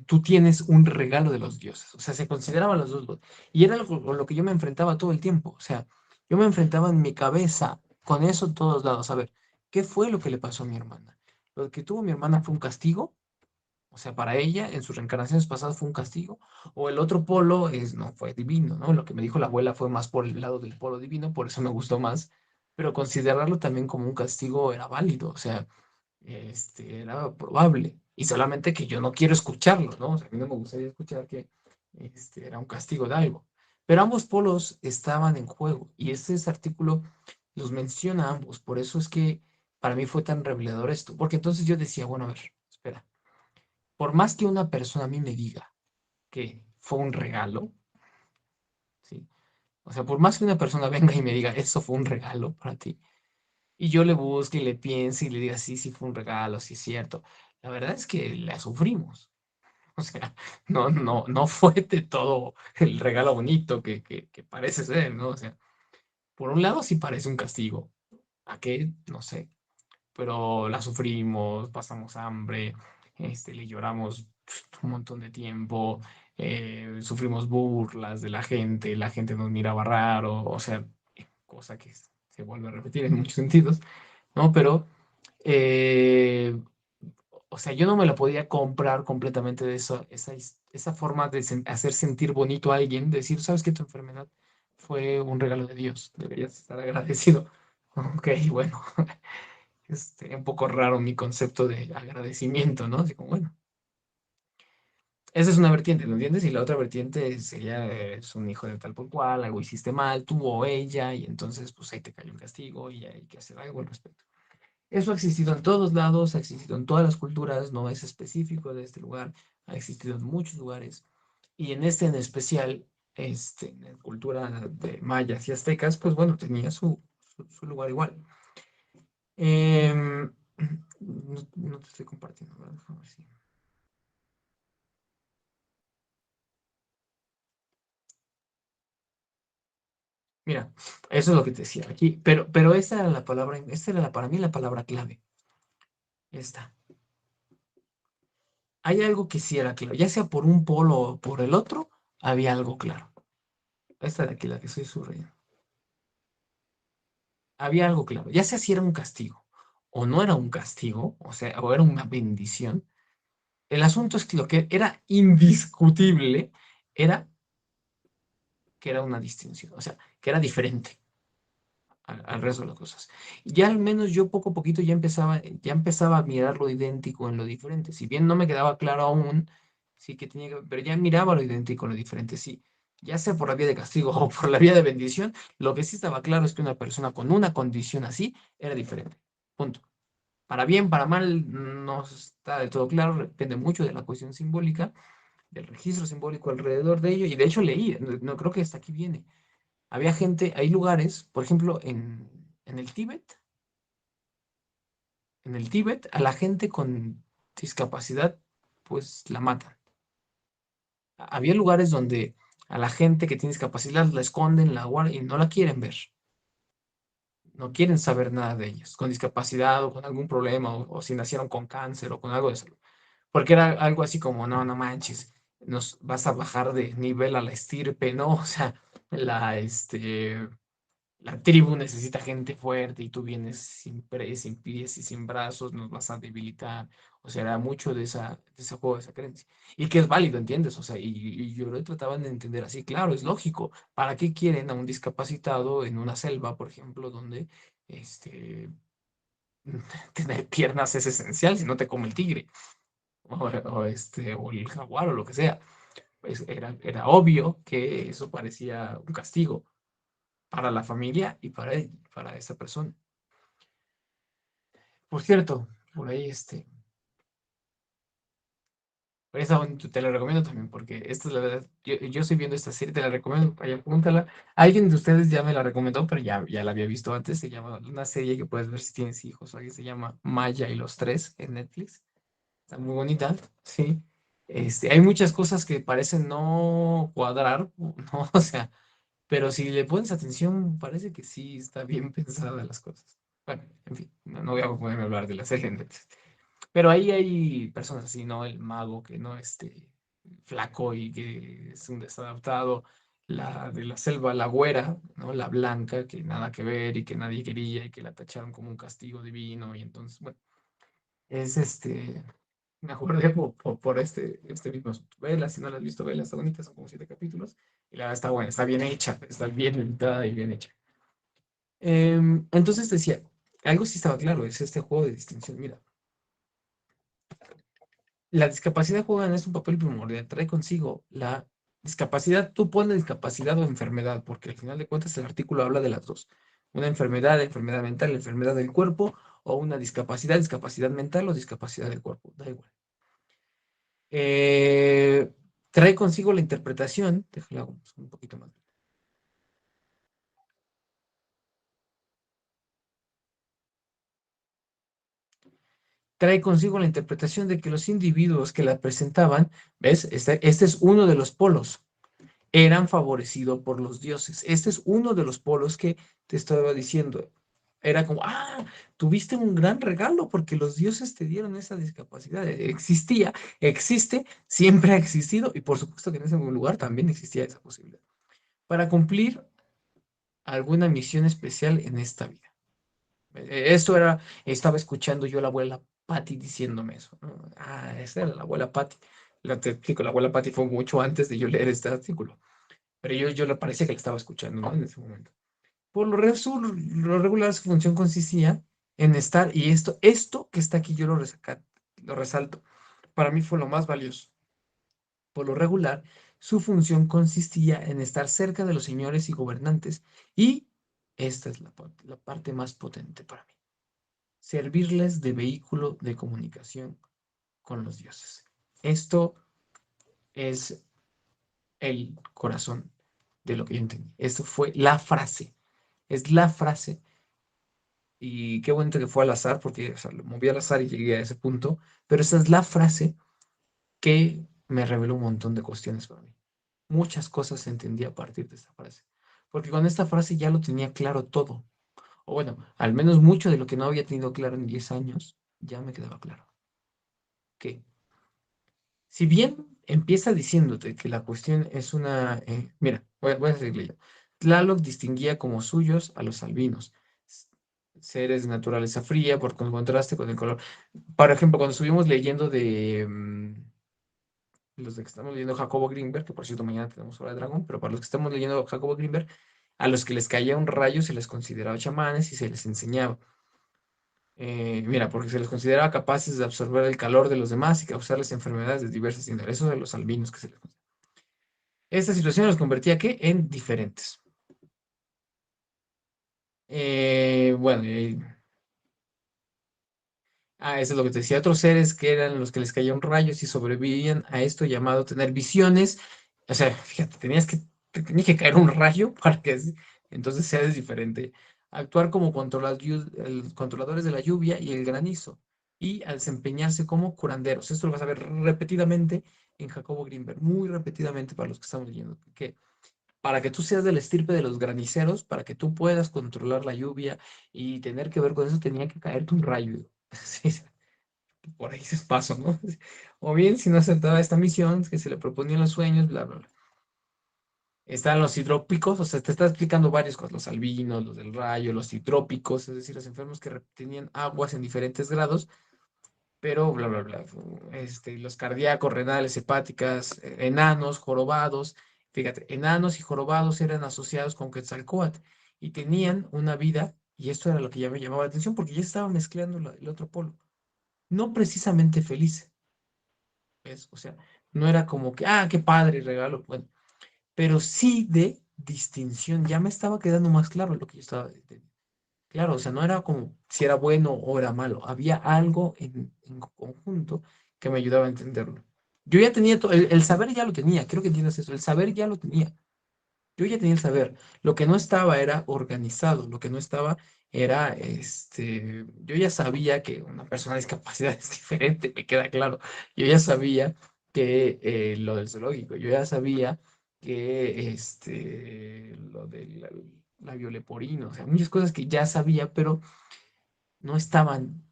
Tú tienes un regalo de los dioses. O sea, se consideraban los dos. Y era algo con lo que yo me enfrentaba todo el tiempo. O sea, yo me enfrentaba en mi cabeza con eso en todos lados. A ver, ¿qué fue lo que le pasó a mi hermana? Lo que tuvo mi hermana fue un castigo. O sea, para ella, en sus reencarnaciones pasadas fue un castigo. O el otro polo no fue divino, ¿no? Lo que me dijo la abuela fue más por el lado del polo divino, por eso me gustó más. Pero considerarlo también como un castigo era válido. O sea, era probable. Y solamente que yo no quiero escucharlo, ¿no? O sea, a mí no me gustaría escuchar que era un castigo de algo. Pero ambos polos estaban en juego y este artículo los menciona a ambos. Por eso es que para mí fue tan revelador esto. Porque entonces yo decía, bueno, a ver, espera. Por más que una persona a mí me diga que fue un regalo, ¿sí? O sea, por más que una persona venga y me diga, eso fue un regalo para ti, y yo le busque y le piense y le diga, sí, sí fue un regalo, sí es cierto. La verdad es que la sufrimos. O sea, no fue de todo el regalo bonito que parece ser, ¿no? O sea, por un lado sí parece un castigo. ¿A qué? No sé. Pero la sufrimos, pasamos hambre, le lloramos un montón de tiempo, sufrimos burlas de la gente nos miraba raro, o sea, cosa que se vuelve a repetir en muchos sentidos, ¿no? Pero, eh, o sea, yo no me la podía comprar completamente de eso, esa forma de hacer sentir bonito a alguien, decir, ¿sabes qué? Tu enfermedad fue un regalo de Dios, deberías estar agradecido. Ok, bueno, un poco raro mi concepto de agradecimiento, ¿no? Así como, bueno, esa es una vertiente, ¿lo entiendes? Y la otra vertiente sería, es un hijo de tal por cual, algo hiciste mal, tú o ella, y entonces, pues ahí te cayó un castigo y hay que hacer algo al respecto. Eso ha existido en todos lados, ha existido en todas las culturas, no es específico de este lugar, ha existido en muchos lugares. Y en este en especial, en la cultura de mayas y aztecas, pues bueno, tenía su lugar igual. Em, no te estoy compartiendo, ¿verdad? Déjame ver si- Mira, eso es lo que te decía aquí, pero esa era la palabra, esa era para mí la palabra clave. Esta. Hay algo que sí era claro, ya sea por un polo o por el otro, había algo claro. Esta de aquí, la que estoy subrayando. Había algo claro, ya sea si era un castigo o no era un castigo, o sea, o era una bendición. El asunto es que lo que era indiscutible era que era una distinción, o sea, que era diferente al resto de las cosas. Ya al menos yo poco a poquito ya empezaba a mirar lo idéntico en lo diferente. Si bien no me quedaba claro aún, sí que tenía que, pero ya miraba lo idéntico en lo diferente, sí. Ya sea por la vía de castigo o por la vía de bendición, lo que sí estaba claro es que una persona con una condición así era diferente. Punto. Para bien, para mal, no está del todo claro, depende mucho de la cuestión simbólica, del registro simbólico alrededor de ello, y de hecho leí, no creo que hasta aquí viene. Había gente, hay lugares, por ejemplo, en el Tíbet, a la gente con discapacidad, pues la matan. Había lugares donde a la gente que tiene discapacidad la esconden, la guardan y no la quieren ver. No quieren saber nada de ellos, con discapacidad o con algún problema, o si nacieron con cáncer o con algo de salud. Porque era algo así como, no, no manches, nos vas a bajar de nivel a la estirpe, ¿no? O sea, la tribu necesita gente fuerte y tú vienes sin pies y sin brazos, nos vas a debilitar. O sea, era mucho de ese juego, de esa creencia. Y que es válido, ¿entiendes? O sea, y yo lo trataban de entender así, claro, es lógico. ¿Para qué quieren a un discapacitado en una selva, por ejemplo, donde este, tener piernas es esencial si no te come el tigre? O el jaguar o lo que sea. Pues era obvio que eso parecía un castigo para la familia y para esa persona. Por cierto, por ahí por ahí está bonito, te la recomiendo también, porque esta es la verdad, yo estoy viendo esta serie, te la recomiendo, vaya, apúntala. Alguien de ustedes ya me la recomendó, pero ya la había visto antes, se llama una serie que puedes ver si tienes hijos, ahí se llama Maya y los tres en Netflix. Está muy bonita, sí. Hay muchas cosas que parecen no cuadrar, ¿no? O sea, pero si le pones atención, parece que sí está bien pensada las cosas. Bueno, en fin, no voy a ponerme a hablar de la serie en Netflix. Pero ahí hay personas así, ¿no? El mago que no flaco y que es un desadaptado. La de la selva, la güera, ¿no? La blanca, que nada que ver y que nadie quería y que la tacharon como un castigo divino. Y entonces, bueno, es me acordé por este mismo asunto. Vela, si no la has visto, vela, está bonita, son como 7 capítulos. Y la verdad está buena, está bien hecha, está bien editada y bien hecha. Entonces decía, algo sí estaba claro, es este juego de distinción. Mira, la discapacidad juega en esto un papel primordial, trae consigo la discapacidad, tú pones discapacidad o enfermedad, porque al final de cuentas el artículo habla de las dos. Una enfermedad mental, enfermedad del cuerpo, o una discapacidad mental o discapacidad del cuerpo, da igual. Eh, trae consigo la interpretación, déjala un poquito más. Trae consigo la interpretación de que los individuos que la presentaban, ¿ves? Este es uno de los polos, eran favorecidos por los dioses. Este es uno de los polos que te estaba diciendo. Era como, tuviste un gran regalo porque los dioses te dieron esa discapacidad. Existía, existe, siempre ha existido y por supuesto que en ese lugar también existía esa posibilidad. Para cumplir alguna misión especial en esta vida. Estaba escuchando yo a la abuela Patty diciéndome eso, ¿no? Esa era la abuela Patty. Te explico, la abuela Patty fue mucho antes de yo leer este artículo, pero yo le parecía que la estaba escuchando, ¿no? En ese momento. Por lo regular, su función consistía en estar, y esto que está aquí yo lo resalto, para mí fue lo más valioso. Por lo regular, su función consistía en estar cerca de los señores y gobernantes, y esta es la parte más potente para mí, servirles de vehículo de comunicación con los dioses. Esto es el corazón de lo que yo entendí. Eso fue la frase. Es la frase. Y qué bonito que fue al azar, porque o sea, lo moví al azar y llegué a ese punto. Pero esa es la frase que me reveló un montón de cuestiones para mí. Muchas cosas entendí a partir de esta frase. Porque con esta frase ya lo tenía claro todo. O bueno, al menos mucho de lo que no había tenido claro en 10 años, ya me quedaba claro. Que si bien empieza diciéndote que la cuestión es una... mira, voy a seguir leyendo. Tlaloc distinguía como suyos a los albinos, s- seres de naturaleza fría por contraste con el color. Por ejemplo, cuando estuvimos leyendo de... los de que estamos leyendo Jacobo Greenberg, que por cierto mañana tenemos Hora de Dragón, pero para los que estamos leyendo Jacobo Greenberg, a los que les caía un rayo se les consideraba chamanes y se les enseñaba. Mira, porque se les consideraba capaces de absorber el calor de los demás y causarles enfermedades de diversas índoles. Eso de los albinos que se les considera. Esta situación los convertía ¿qué? En diferentes. Bueno, eso es lo que te decía. Otros seres que eran los que les caían rayos y sobrevivían a esto llamado tener visiones. O sea, fíjate, te tenía que caer un rayo para que entonces seas diferente. Actuar como controladores de la lluvia y el granizo. Y a desempeñarse como curanderos. Esto lo vas a ver repetidamente en Jacobo Greenberg, muy repetidamente para los que estamos leyendo. Que para que tú seas del estirpe de los graniceros, para que tú puedas controlar la lluvia y tener que ver con eso, tenía que caerte un rayo. Sí, por ahí se paso, ¿no? O bien, si no aceptaba esta misión, que se le proponían los sueños, bla, bla, bla. Están los hidrópicos, o sea, te está explicando varias cosas, los albinos, los del rayo, los hidrópicos, es decir, los enfermos que tenían aguas en diferentes grados, pero bla, bla, bla. Los cardíacos, renales, hepáticas, enanos, jorobados. Fíjate, enanos y jorobados eran asociados con Quetzalcóatl y tenían una vida, y esto era lo que ya me llamaba la atención, porque ya estaba mezclando el otro polo. No precisamente feliz, ¿ves? O sea, no era como que, qué padre regalo, bueno, pero sí de distinción. Ya me estaba quedando más claro lo que yo estaba. Claro, o sea, no era como si era bueno o era malo, había algo en conjunto que me ayudaba a entenderlo. Yo ya tenía todo, el saber ya lo tenía, creo que entiendes eso, el saber ya lo tenía. Yo ya tenía el saber. Lo que no estaba era organizado, lo que no estaba era, yo ya sabía que una persona de discapacidad es diferente, me queda claro. Yo ya sabía que lo del zoológico, yo ya sabía que, lo de la violeporina, o sea, muchas cosas que ya sabía, pero no estaban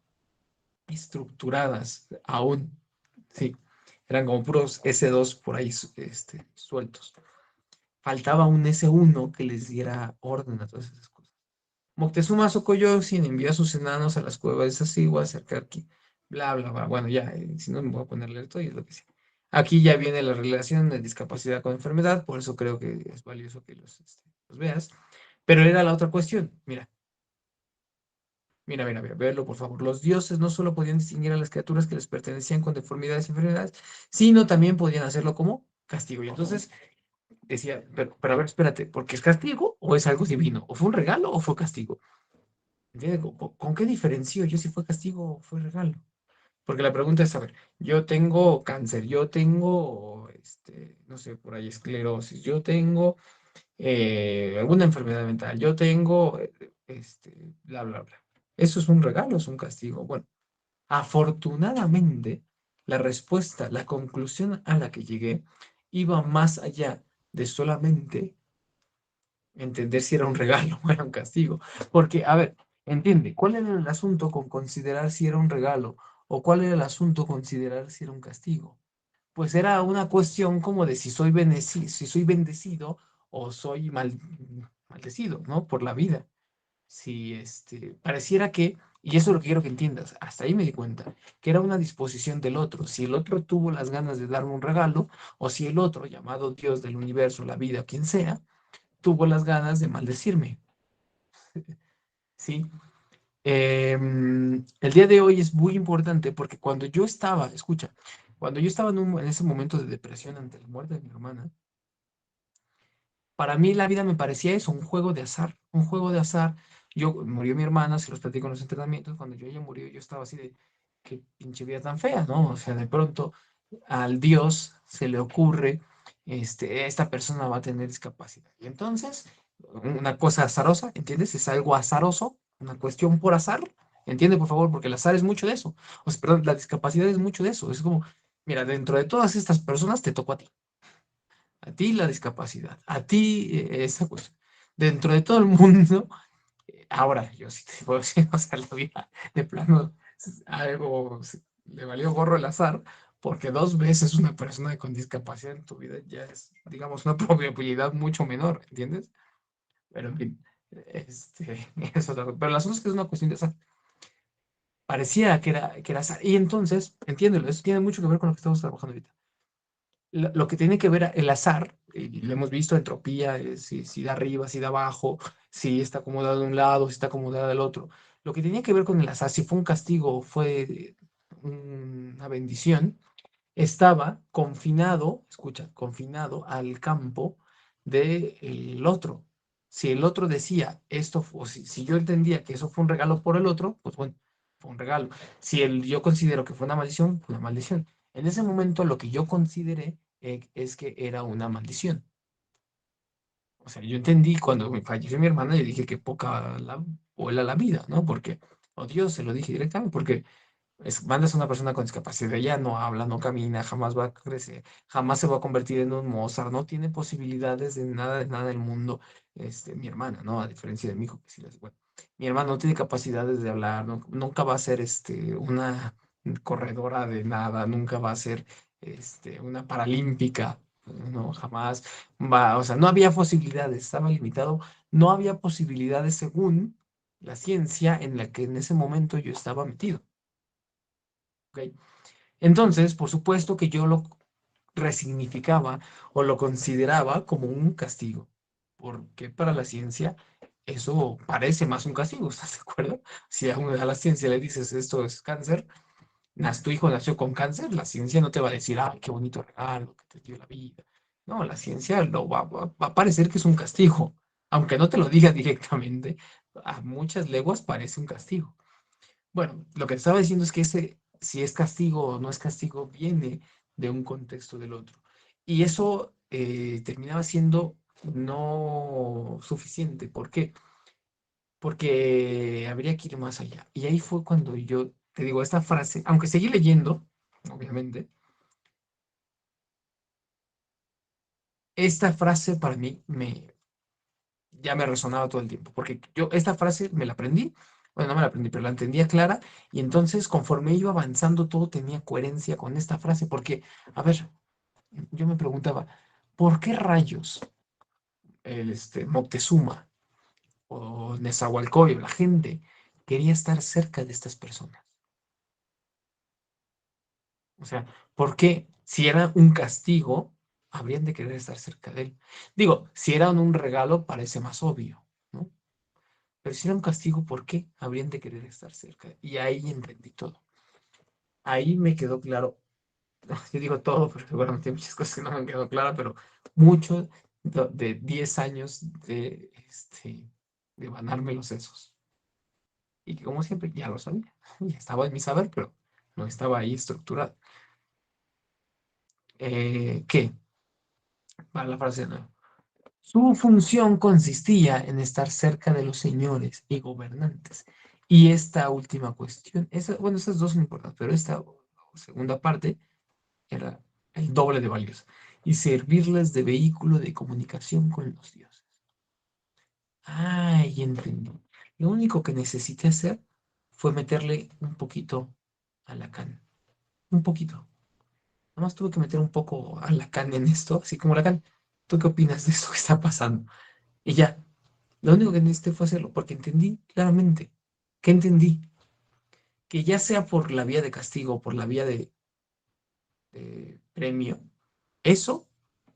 estructuradas aún, sí. Eran como puros S2 por ahí, sueltos. Faltaba un S1 que les diera orden a todas esas cosas. Moctezuma Xocoyotzin envió a sus enanos a las cuevas de Sasigua, cerca aquí, bla, bla, bla. Bueno, ya, si no me voy a ponerle esto y es lo que sí. Aquí ya viene la relación de discapacidad con enfermedad, por eso creo que es valioso que los veas. Pero era la otra cuestión. Mira, mira, verlo, por favor. Los dioses no solo podían distinguir a las criaturas que les pertenecían con deformidades y enfermedades, sino también podían hacerlo como castigo. Y entonces decía, pero a ver, espérate, ¿porque es castigo o es algo divino? ¿O fue un regalo o fue castigo? ¿Entiendes? ¿Con qué diferencio yo si fue castigo o fue regalo? Porque la pregunta es, a ver, yo tengo cáncer, yo tengo, no sé, por ahí esclerosis, yo tengo alguna enfermedad mental, yo tengo, bla, bla, bla. ¿Eso es un regalo o es un castigo? Bueno, afortunadamente, la respuesta, la conclusión a la que llegué iba más allá de solamente entender si era un regalo o era un castigo. Porque, a ver, entiende, ¿cuál era el asunto con considerar si era un regalo o cuál era el asunto considerar si era un castigo? Pues era una cuestión como de si soy bendecido o soy maldecido, ¿no? Por la vida. Si pareciera que, y eso es lo que quiero que entiendas, hasta ahí me di cuenta, que era una disposición del otro. Si el otro tuvo las ganas de darme un regalo, o si el otro, llamado Dios del universo, la vida, quien sea, tuvo las ganas de maldecirme. ¿Sí? El día de hoy es muy importante porque cuando yo estaba, escucha, cuando yo estaba en ese momento de depresión ante la muerte de mi hermana, para mí la vida me parecía eso, un juego de azar, un juego de azar. Murió mi hermana, se los platico en los entrenamientos, cuando ella murió yo estaba así de, qué pinche vida tan fea, ¿no? O sea, de pronto al Dios se le ocurre esta persona va a tener discapacidad. Y entonces, una cosa azarosa, ¿entiendes? Es algo azaroso, una cuestión por azar, ¿entiende, por favor? Porque el azar es mucho de eso. O sea, perdón, la discapacidad es mucho de eso. Es como, mira, dentro de todas estas personas te tocó a ti la discapacidad, a ti esa cuestión. Dentro de todo el mundo, ahora yo sí te puedo decir, o sea, la vida de plano, algo le valió gorro el azar, porque dos veces una persona con discapacidad en tu vida ya es, digamos, una probabilidad mucho menor, ¿entiendes? Pero en fin, eso, pero la cosa es que es una cuestión de azar. Parecía que era azar. Y entonces, entiéndelo, eso tiene mucho que ver con lo que estamos trabajando ahorita. Lo que tiene que ver el azar, y lo hemos visto, entropía, si da arriba, si da abajo, si está acomodado de un lado, si está acomodado del otro. Lo que tenía que ver con el azar, si fue un castigo o fue una bendición, estaba confinado, escucha, confinado al campo del otro. Si el otro decía esto, o si yo entendía que eso fue un regalo por el otro, pues bueno, fue un regalo. Si yo considero que fue una maldición, fue una maldición. En ese momento lo que yo consideré es que era una maldición. O sea, yo entendí cuando me falleció mi hermana, yo dije que poca la, vuela la vida, ¿no? Porque, oh Dios, se lo dije directamente, porque mandas a una persona con discapacidad, ya no habla, no camina, jamás va a crecer, jamás se va a convertir en un Mozart, no tiene posibilidades de nada del mundo, mi hermana, ¿no? A diferencia de mi hijo, que sí bueno, mi hermana no tiene capacidades de hablar, nunca va a ser, una corredora de nada, nunca va a ser, una paralímpica, no, jamás va, o sea, no había posibilidades, estaba limitado, no había posibilidades según la ciencia en la que en ese momento yo estaba metido. ¿Ok? Entonces, por supuesto que yo lo resignificaba o lo consideraba como un castigo, porque para la ciencia eso parece más un castigo, ¿estás de acuerdo? Si a la ciencia le dices esto es cáncer, tu hijo nació con cáncer, la ciencia no te va a decir, ay, qué bonito regalo que te dio la vida. No, la ciencia va a parecer que es un castigo, aunque no te lo diga directamente, a muchas leguas parece un castigo. Bueno, lo que te estaba diciendo es que si es castigo o no es castigo, viene de un contexto del otro. Y eso terminaba siendo no suficiente. ¿Por qué? Porque habría que ir más allá. Y ahí fue cuando yo te digo esta frase, aunque seguí leyendo, obviamente, esta frase para mí ya me resonaba todo el tiempo, porque yo esta frase me la aprendí, bueno, no me la aprendí, pero la entendía clara, y entonces conforme iba avanzando todo tenía coherencia con esta frase, porque, a ver, yo me preguntaba, ¿por qué rayos Moctezuma o Nezahualcóyotl, la gente quería estar cerca de estas personas? O sea, ¿por qué si era un castigo, habrían de querer estar cerca de él? Digo, si eran un regalo, parece más obvio, ¿no? Pero si era un castigo, ¿por qué habrían de querer estar cerca? Y ahí entendí todo. Ahí me quedó claro. Yo digo todo, pero seguramente hay muchas cosas que no me han quedado claras, pero mucho de 10 años de ganarme los sesos. Y que como siempre ya lo sabía. Ya estaba en mi saber, pero no estaba ahí estructurado. ¿Qué? Para la frase de nuevo. Su función consistía en estar cerca de los señores y gobernantes. Y esta última cuestión, bueno, esas dos son importantes, pero esta segunda parte era el doble de valiosa. Y servirles de vehículo de comunicación con los dioses. Ay, entendí. Lo único que necesité hacer fue meterle un poquito a Lacan. Un poquito. Nada más tuve que meter un poco a Lacan en esto, así como Lacan, ¿tú qué opinas de esto que está pasando? Y ya, lo único que necesité fue hacerlo, porque entendí claramente. ¿Qué entendí? Que ya sea por la vía de castigo o por la vía de premio, eso,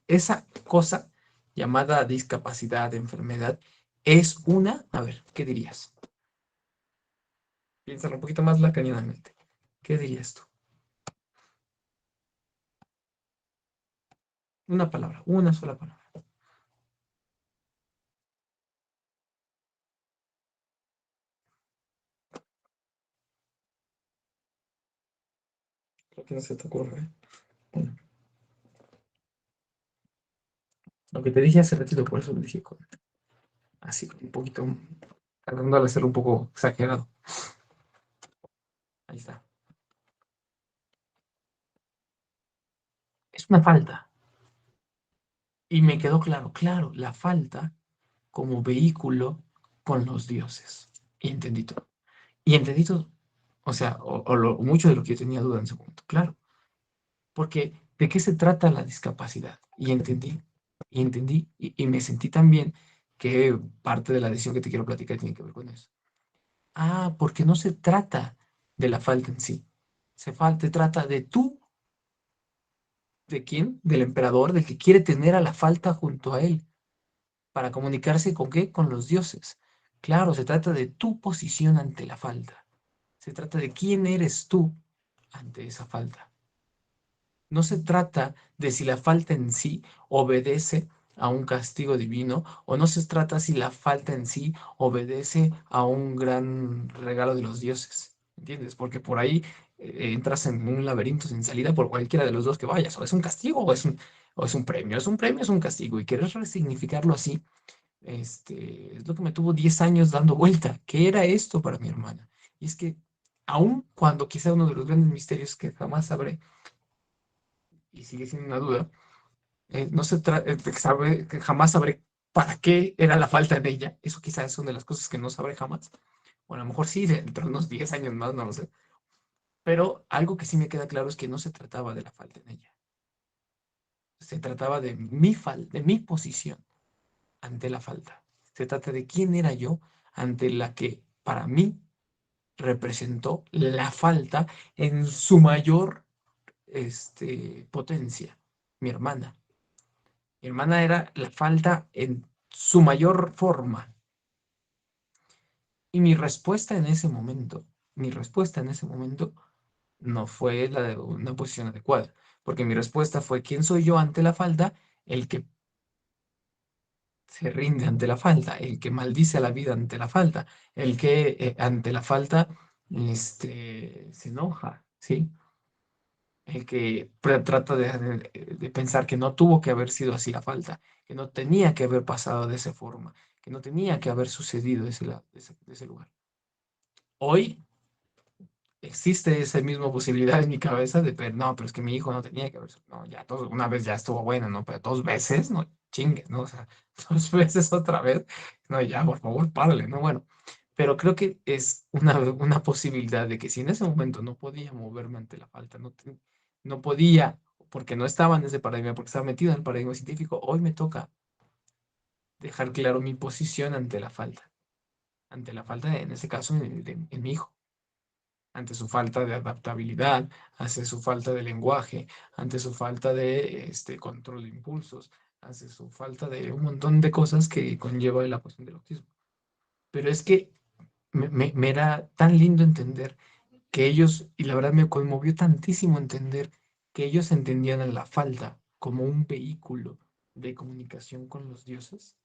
esa cosa llamada discapacidad, enfermedad, es a ver, ¿qué dirías? Piénsalo un poquito más lacanianamente. ¿Qué dirías tú? Una palabra, una sola palabra. Creo que no se te ocurre. Bueno, Lo que te dije hace ratito, por eso lo dije con, así, un poquito, tratando de hacerlo un poco exagerado. Ahí está. Es una falta. Y me quedó claro, claro, la falta como vehículo con los dioses. Y entendí todo. Y entendí todo. O sea, mucho de lo que yo tenía duda en ese momento. Claro. Porque, ¿de qué se trata la discapacidad? Y entendí, y me sentí también que parte de la decisión que te quiero platicar tiene que ver con eso. Ah, porque no se trata de la falta en sí. Se trata de tú, ¿de quién? Del emperador, del que quiere tener a la falta junto a él, para comunicarse con qué? Con los dioses. Claro, se trata de tu posición ante la falta. Se trata de quién eres tú ante esa falta. No se trata de si la falta en sí obedece a un castigo divino o no se trata si la falta en sí obedece a un gran regalo de los dioses. ¿Entiendes? Porque por ahí entras en un laberinto sin salida por cualquiera de los dos que vayas. O es un castigo o es un premio. Es un premio, es un castigo. Y querer resignificarlo así, es lo que me tuvo 10 años dando vuelta. ¿Qué era esto para mi hermana? Y es que aun cuando quizá uno de los grandes misterios que jamás sabré, y sigue siendo una duda, no se trata, que jamás sabré para qué era la falta en ella. Eso quizás es una de las cosas que no sabré jamás. O a lo mejor sí, dentro de unos 10 años más, no lo sé. Pero algo que sí me queda claro es que no se trataba de la falta en ella. Se trataba de mi falta, de mi posición ante la falta. Se trata de quién era yo ante la que para mí representó la falta en su mayor potencia, mi hermana. Mi hermana era la falta en su mayor forma. Y mi respuesta en ese momento no fue la de una posición adecuada, porque mi respuesta fue, ¿quién soy yo ante la falta? El que se rinde ante la falta, el que maldice a la vida ante la falta, el que ante la falta se enoja, ¿sí? El que trata de pensar que no tuvo que haber sido así la falta, que no tenía que haber pasado de esa forma, que no tenía que haber sucedido de ese lugar. Hoy existe esa misma posibilidad en mi cabeza de, pero no, pero es que mi hijo no tenía que haber, no, ya una vez ya estuvo bueno, ¿no? Pero dos veces, no chingues, ¿no? O sea, dos veces otra vez, no, ya, por favor, párale, ¿no? Bueno, pero creo que es una posibilidad de que si en ese momento no podía moverme ante la falta, no podía, porque no estaba en ese paradigma, porque estaba metido en el paradigma científico, hoy me toca dejar claro mi posición ante la falta, en ese caso, en mi hijo, ante su falta de adaptabilidad, ante su falta de lenguaje, ante su falta de control de impulsos, ante su falta de un montón de cosas que conlleva la cuestión del autismo. Pero es que me era tan lindo entender que ellos, y la verdad me conmovió tantísimo entender que ellos entendían a la falta como un vehículo de comunicación con los dioses,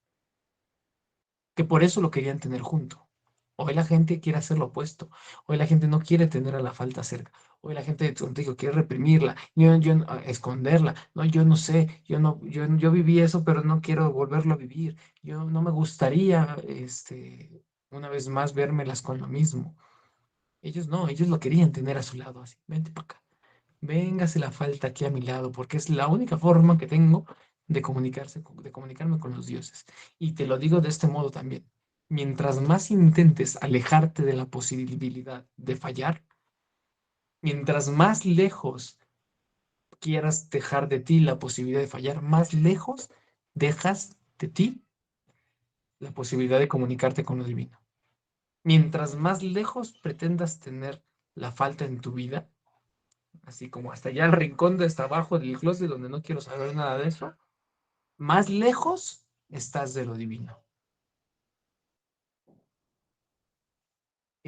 que por eso lo querían tener junto. Hoy la gente quiere hacer lo opuesto. Hoy la gente no quiere tener a la falta cerca. Hoy la gente, como te digo, quiere reprimirla, esconderla. No, yo no sé, yo viví eso, pero no quiero volverlo a vivir. Yo no me gustaría, una vez más, vérmelas con lo mismo. Ellos no, ellos lo querían tener a su lado, así, vente para acá. Véngase la falta aquí a mi lado, porque es la única forma que tengo de comunicarme con los dioses. Y te lo digo de este modo también. Mientras más intentes alejarte de la posibilidad de fallar, mientras más lejos quieras dejar de ti la posibilidad de fallar, más lejos dejas de ti la posibilidad de comunicarte con lo divino. Mientras más lejos pretendas tener la falta en tu vida, así como hasta allá el rincón de hasta abajo del closet donde no quiero saber nada de eso, más lejos estás de lo divino.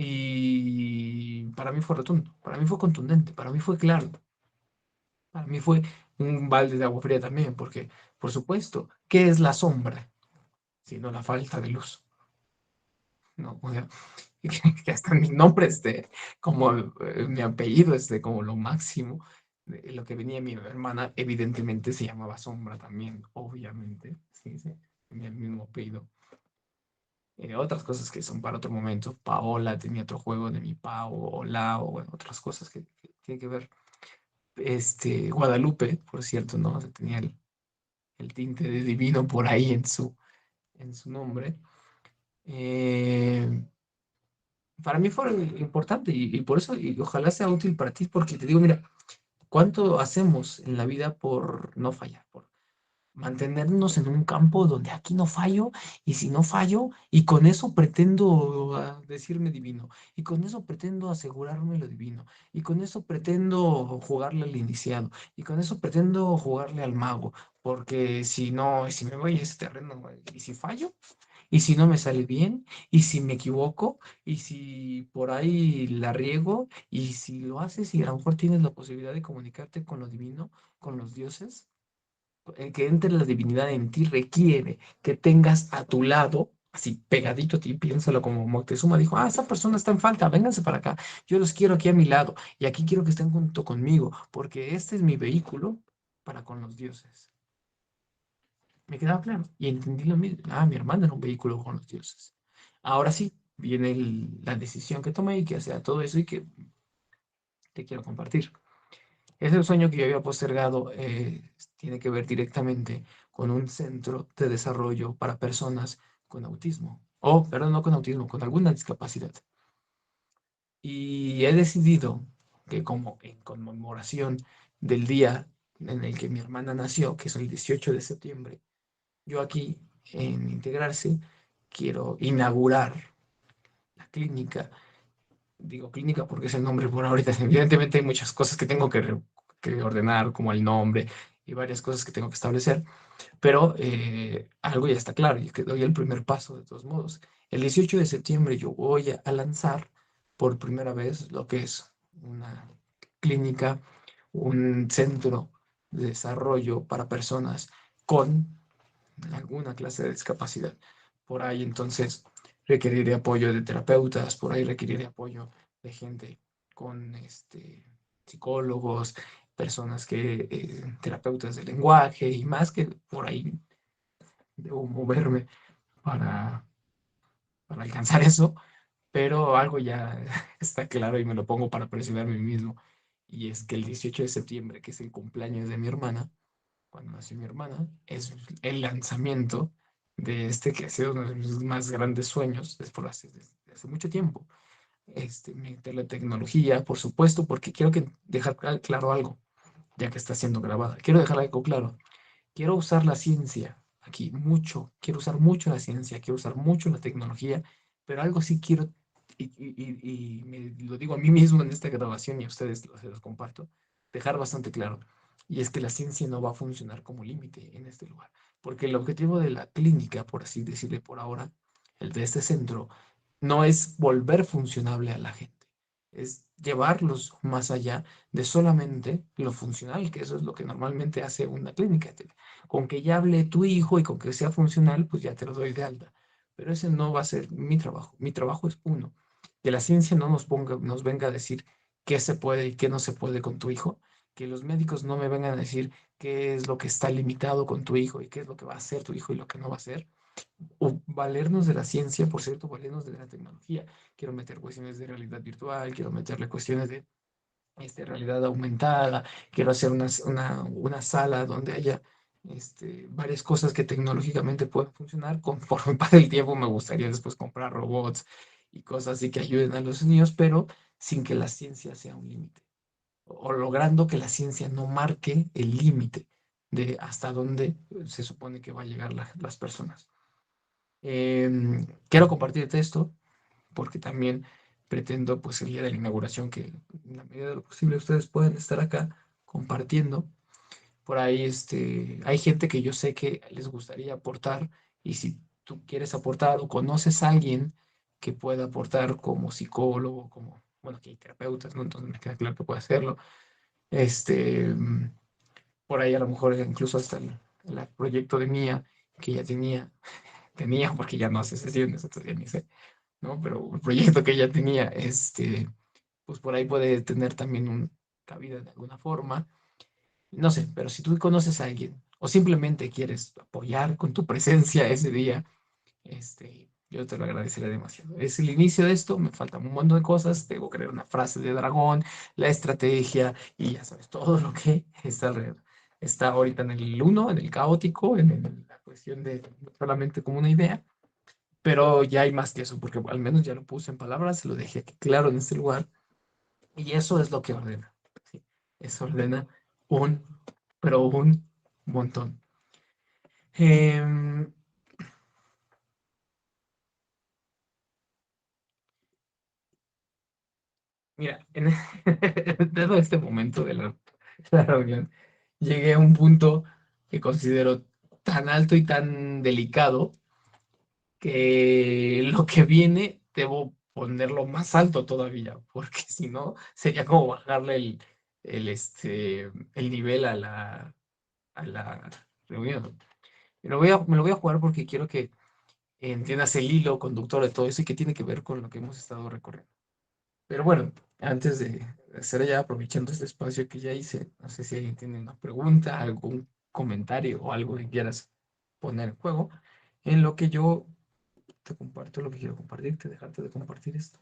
Y para mí fue rotundo, para mí fue contundente, para mí fue claro, para mí fue un balde de agua fría también, porque, por supuesto, ¿qué es la sombra? Sino la falta de luz. No, o sea, que hasta mi nombre como mi apellido como lo máximo. Lo que venía mi hermana, evidentemente se llamaba Sombra también, obviamente. sí, sí, tenía el mismo apellido. Otras cosas que son para otro momento. Paola tenía otro juego de mi Pao, o Lao, bueno, otras cosas que tienen que ver. Guadalupe, por cierto, ¿no? O sea, tenía el tinte de divino por ahí en su nombre. Eh, para mí fue importante y por eso, y ojalá sea útil para ti, porque te digo, mira, ¿cuánto hacemos en la vida por no fallar? Por mantenernos en un campo donde aquí no fallo, y si no fallo, y con eso pretendo decirme divino, y con eso pretendo asegurarme lo divino, y con eso pretendo jugarle al iniciado, y con eso pretendo jugarle al mago, porque si no, si me voy a ese terreno, y si fallo, y si no me sale bien, y si me equivoco, y si por ahí la riego, y si lo haces y a lo mejor tienes la posibilidad de comunicarte con lo divino, con los dioses, que entre la divinidad en ti requiere que tengas a tu lado, así pegadito a ti, piénsalo como Moctezuma dijo, esa persona está en falta, vénganse para acá, yo los quiero aquí a mi lado, y aquí quiero que estén junto conmigo, porque este es mi vehículo para con los dioses. Me quedaba claro, y entendí lo mismo, mi hermana era un vehículo con los dioses. Ahora sí, viene la decisión que tomé y que hacía todo eso y que te quiero compartir. Ese sueño que yo había postergado tiene que ver directamente con un centro de desarrollo para personas con autismo. Perdón, no con autismo, con alguna discapacidad. Y he decidido que como en conmemoración del día en el que mi hermana nació, que es el 18 de septiembre, yo aquí en Integrarse quiero inaugurar la clínica. Digo clínica porque es el nombre por ahorita. Evidentemente hay muchas cosas que tengo que ordenar, como el nombre y varias cosas que tengo que establecer, pero algo ya está claro y que doy el primer paso de todos modos. El 18 de septiembre yo voy a lanzar por primera vez lo que es una clínica, un centro de desarrollo para personas con alguna clase de discapacidad. Por ahí entonces requeriré apoyo de terapeutas, por ahí requeriré apoyo de gente con psicólogos, personas terapeutas de lenguaje y más, que por ahí debo moverme para, para alcanzar eso, pero algo ya está claro y me lo pongo para presionarme a mí mismo, y es que el 18 de septiembre, que es el cumpleaños de mi hermana, cuando nació mi hermana, es el lanzamiento de que ha sido uno de mis más grandes sueños desde hace mucho tiempo. Meter la tecnología, por supuesto, porque quiero dejar claro algo, ya que está siendo grabada. Quiero dejar algo claro. Quiero usar la ciencia aquí mucho, quiero usar mucho la ciencia, quiero usar mucho la tecnología, pero algo sí quiero, y me lo digo a mí mismo en esta grabación y a ustedes se los comparto, dejar bastante claro, y es que la ciencia no va a funcionar como límite en este lugar, porque el objetivo de la clínica, por así decirle por ahora, el de este centro, no es volver funcionable a la gente, es llevarlos más allá de solamente lo funcional, que eso es lo que normalmente hace una clínica. Con que ya hable tu hijo y con que sea funcional, pues ya te lo doy de alta. Pero ese no va a ser mi trabajo. Mi trabajo es uno, que la ciencia no nos venga a decir qué se puede y qué no se puede con tu hijo, que los médicos no me vengan a decir qué es lo que está limitado con tu hijo y qué es lo que va a hacer tu hijo y lo que no va a hacer, o valernos de la ciencia, por cierto, valernos de la tecnología. Quiero meter cuestiones de realidad virtual, quiero meterle cuestiones de realidad aumentada, quiero hacer una sala donde haya varias cosas que tecnológicamente puedan funcionar. Conforme pase el tiempo, me gustaría después comprar robots y cosas así que ayuden a los niños, pero sin que la ciencia sea un límite, o logrando que la ciencia no marque el límite de hasta dónde se supone que va a llegar las personas. Quiero compartirte esto porque también pretendo, pues, el día de la inauguración, que en la medida de lo posible ustedes puedan estar acá compartiendo. Por ahí hay gente que yo sé que les gustaría aportar, y si tú quieres aportar o conoces a alguien que pueda aportar como psicólogo, como, bueno, que hay terapeutas, ¿no? Entonces me queda claro que puede hacerlo. Este, mm, por ahí a lo mejor incluso hasta el proyecto de Mía, que ya tenía, porque ya no hace sesiones, entonces ya ni sé, ¿no? Pero el proyecto que ella tenía, pues por ahí puede tener también cabida de alguna forma. No sé, pero si tú conoces a alguien o simplemente quieres apoyar con tu presencia ese día, yo te lo agradeceré demasiado. Es el inicio de esto, me falta un montón de cosas, debo crear una frase de dragón, la estrategia y ya sabes, todo lo que está alrededor. Está ahorita en el uno, en el caótico, la cuestión de solamente como una idea, pero ya hay más que eso, porque al menos ya lo puse en palabras, se lo dejé aquí claro en este lugar, y eso es lo que ordena. ¿Sí? Eso ordena un, pero un montón. Em, Mira, dado este momento de la reunión, llegué a un punto que considero tan alto y tan delicado que lo que viene debo ponerlo más alto todavía, porque si no, sería como bajarle el nivel a la reunión. Me lo voy a jugar porque quiero que entiendas el hilo conductor de todo eso y que tiene que ver con lo que hemos estado recorriendo. Pero bueno, antes de hacer ya, aprovechando este espacio que ya hice, no sé si alguien tiene una pregunta, algún comentario o algo que quieras poner en juego, en lo que yo te comparto lo que quiero compartirte, dejarte de compartir esto.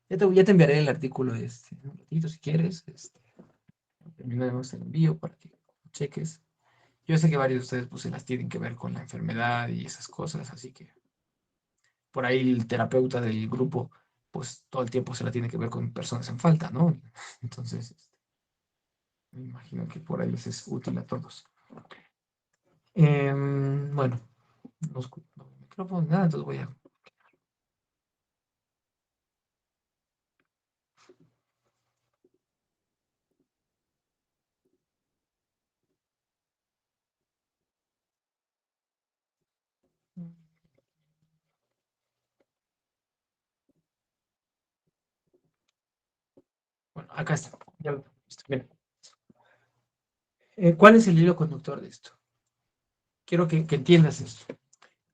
Ya te enviaré el artículo en un ratito si quieres. Terminaremos el envío para que lo cheques. Yo sé que varios de ustedes pues se las tienen que ver con la enfermedad y esas cosas, así que por ahí el terapeuta del grupo pues todo el tiempo se la tiene que ver con personas en falta, ¿no? Entonces, me imagino que por ahí les es útil a todos. Bueno, no escucho el micrófono, nada, entonces voy a... Bueno, acá está. Ya lo listo, mira. ¿Cuál es el hilo conductor de esto? Quiero que entiendas esto.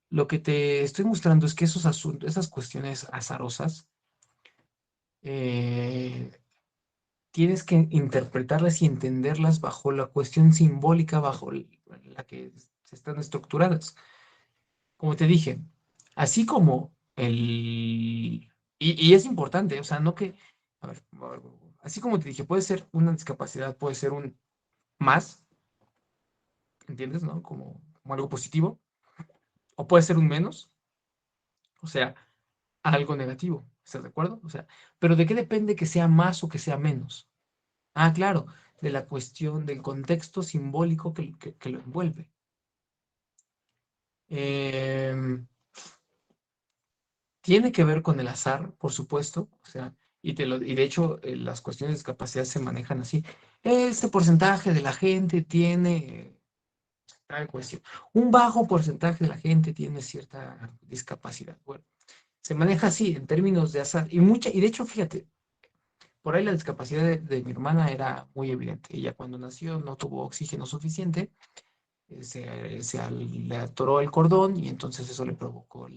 Lo que te estoy mostrando es que esos asuntos, esas cuestiones azarosas, eh, tienes que interpretarlas y entenderlas bajo la cuestión simbólica, bajo la que se están estructuradas. Como te dije, así como y es importante, o sea, no que, a ver, así como te dije, puede ser una discapacidad, puede ser un más, ¿entiendes? ¿No? Como algo positivo, o puede ser un menos, o sea, algo negativo, ¿estás de acuerdo? O sea, pero ¿de qué depende que sea más o que sea menos? Ah, claro, de la cuestión del contexto simbólico que lo envuelve. Em, Tiene que ver con el azar, por supuesto, o sea, y de hecho las cuestiones de discapacidad se manejan así. Este porcentaje de la gente tiene tal cuestión. Un bajo porcentaje de la gente tiene cierta discapacidad. Bueno, se maneja así en términos de azar. Y de hecho, fíjate, por ahí la discapacidad de mi hermana era muy evidente. Ella cuando nació no tuvo oxígeno suficiente, le atoró el cordón y entonces eso le provocó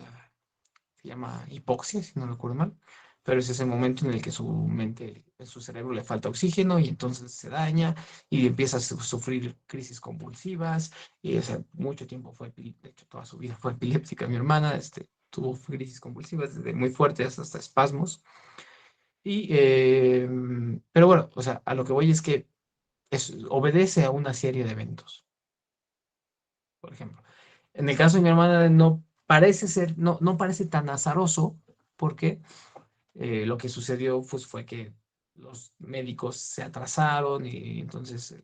se llama hipoxia, si no recuerdo mal, pero es ese momento en el que su mente, su cerebro le falta oxígeno y entonces se daña y empieza a sufrir crisis convulsivas y o sea, mucho tiempo de hecho toda su vida fue epiléptica mi hermana, tuvo crisis convulsivas desde muy fuertes hasta espasmos pero bueno, o sea, a lo que voy es que obedece a una serie de eventos, por ejemplo. En el caso de mi hermana no parece ser, no parece tan azaroso porque lo que sucedió pues, fue que los médicos se atrasaron y entonces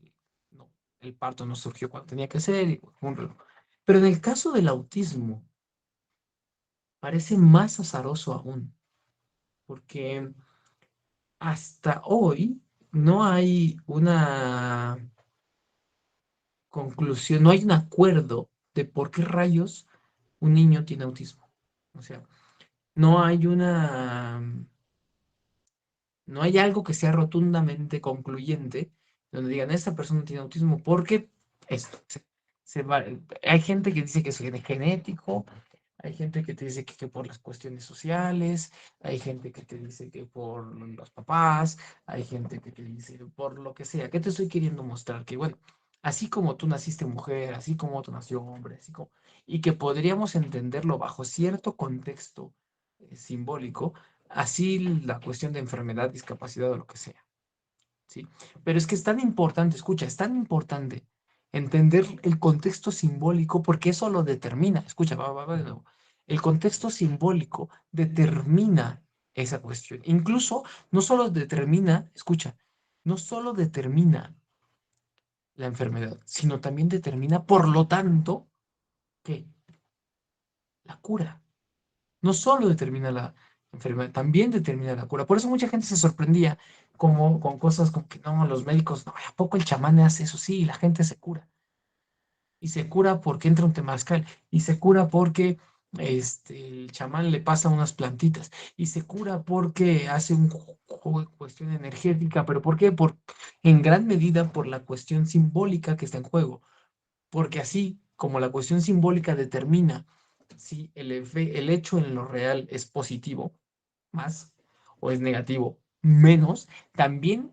el parto no surgió cuando tenía que ser. Pero en el caso del autismo, parece más azaroso aún, porque hasta hoy no hay una conclusión, no hay un acuerdo de por qué rayos un niño tiene autismo. O sea, no hay no hay algo que sea rotundamente concluyente donde digan, esta persona tiene autismo porque esto. Hay gente que dice que es genético, hay gente que te dice que por las cuestiones sociales, hay gente que te dice que por los papás, hay gente que te dice por lo que sea. ¿Qué te estoy queriendo mostrar? Que bueno, así como tú naciste mujer, así como tú nació hombre, y que podríamos entenderlo bajo cierto contexto simbólico, así la cuestión de enfermedad, discapacidad o lo que sea, ¿sí? Pero es que es tan importante, escucha, es tan importante entender el contexto simbólico porque eso lo determina, escucha, va de nuevo. El contexto simbólico determina esa cuestión. Incluso no solo determina, escucha, no solo determina la enfermedad, sino también determina, por lo tanto, ¿qué? La cura. No solo determina la enfermedad, también determina la cura. Por eso mucha gente se sorprendía como, con cosas como que no, los médicos, no, ¿a poco el chamán hace eso? Sí, y la gente se cura. Y se cura porque entra un temazcal. Y se cura porque el chamán le pasa unas plantitas. Y se cura porque hace un juego de cuestión energética. ¿Pero por qué? En gran medida por la cuestión simbólica que está en juego. Porque así como la cuestión simbólica determina si el hecho en lo real es positivo, más, o es negativo, menos, también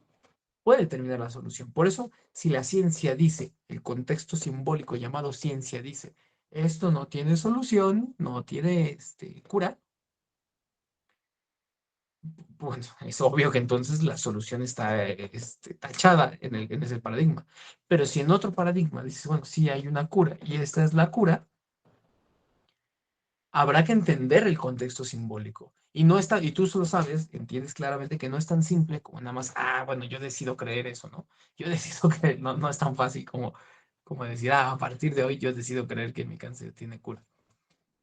puede determinar la solución. Por eso, si la ciencia dice, el contexto simbólico llamado ciencia dice, esto no tiene solución, no tiene cura, bueno, es obvio que entonces la solución está tachada en ese paradigma. Pero si en otro paradigma dices, bueno, sí hay una cura y esta es la cura, habrá que entender el contexto simbólico. Y no está, y tú solo sabes, entiendes claramente que no es tan simple como nada más, bueno, yo decido creer eso, ¿no? Yo decido creer, no, no es tan fácil como decir, a partir de hoy yo decido creer que mi cáncer tiene cura.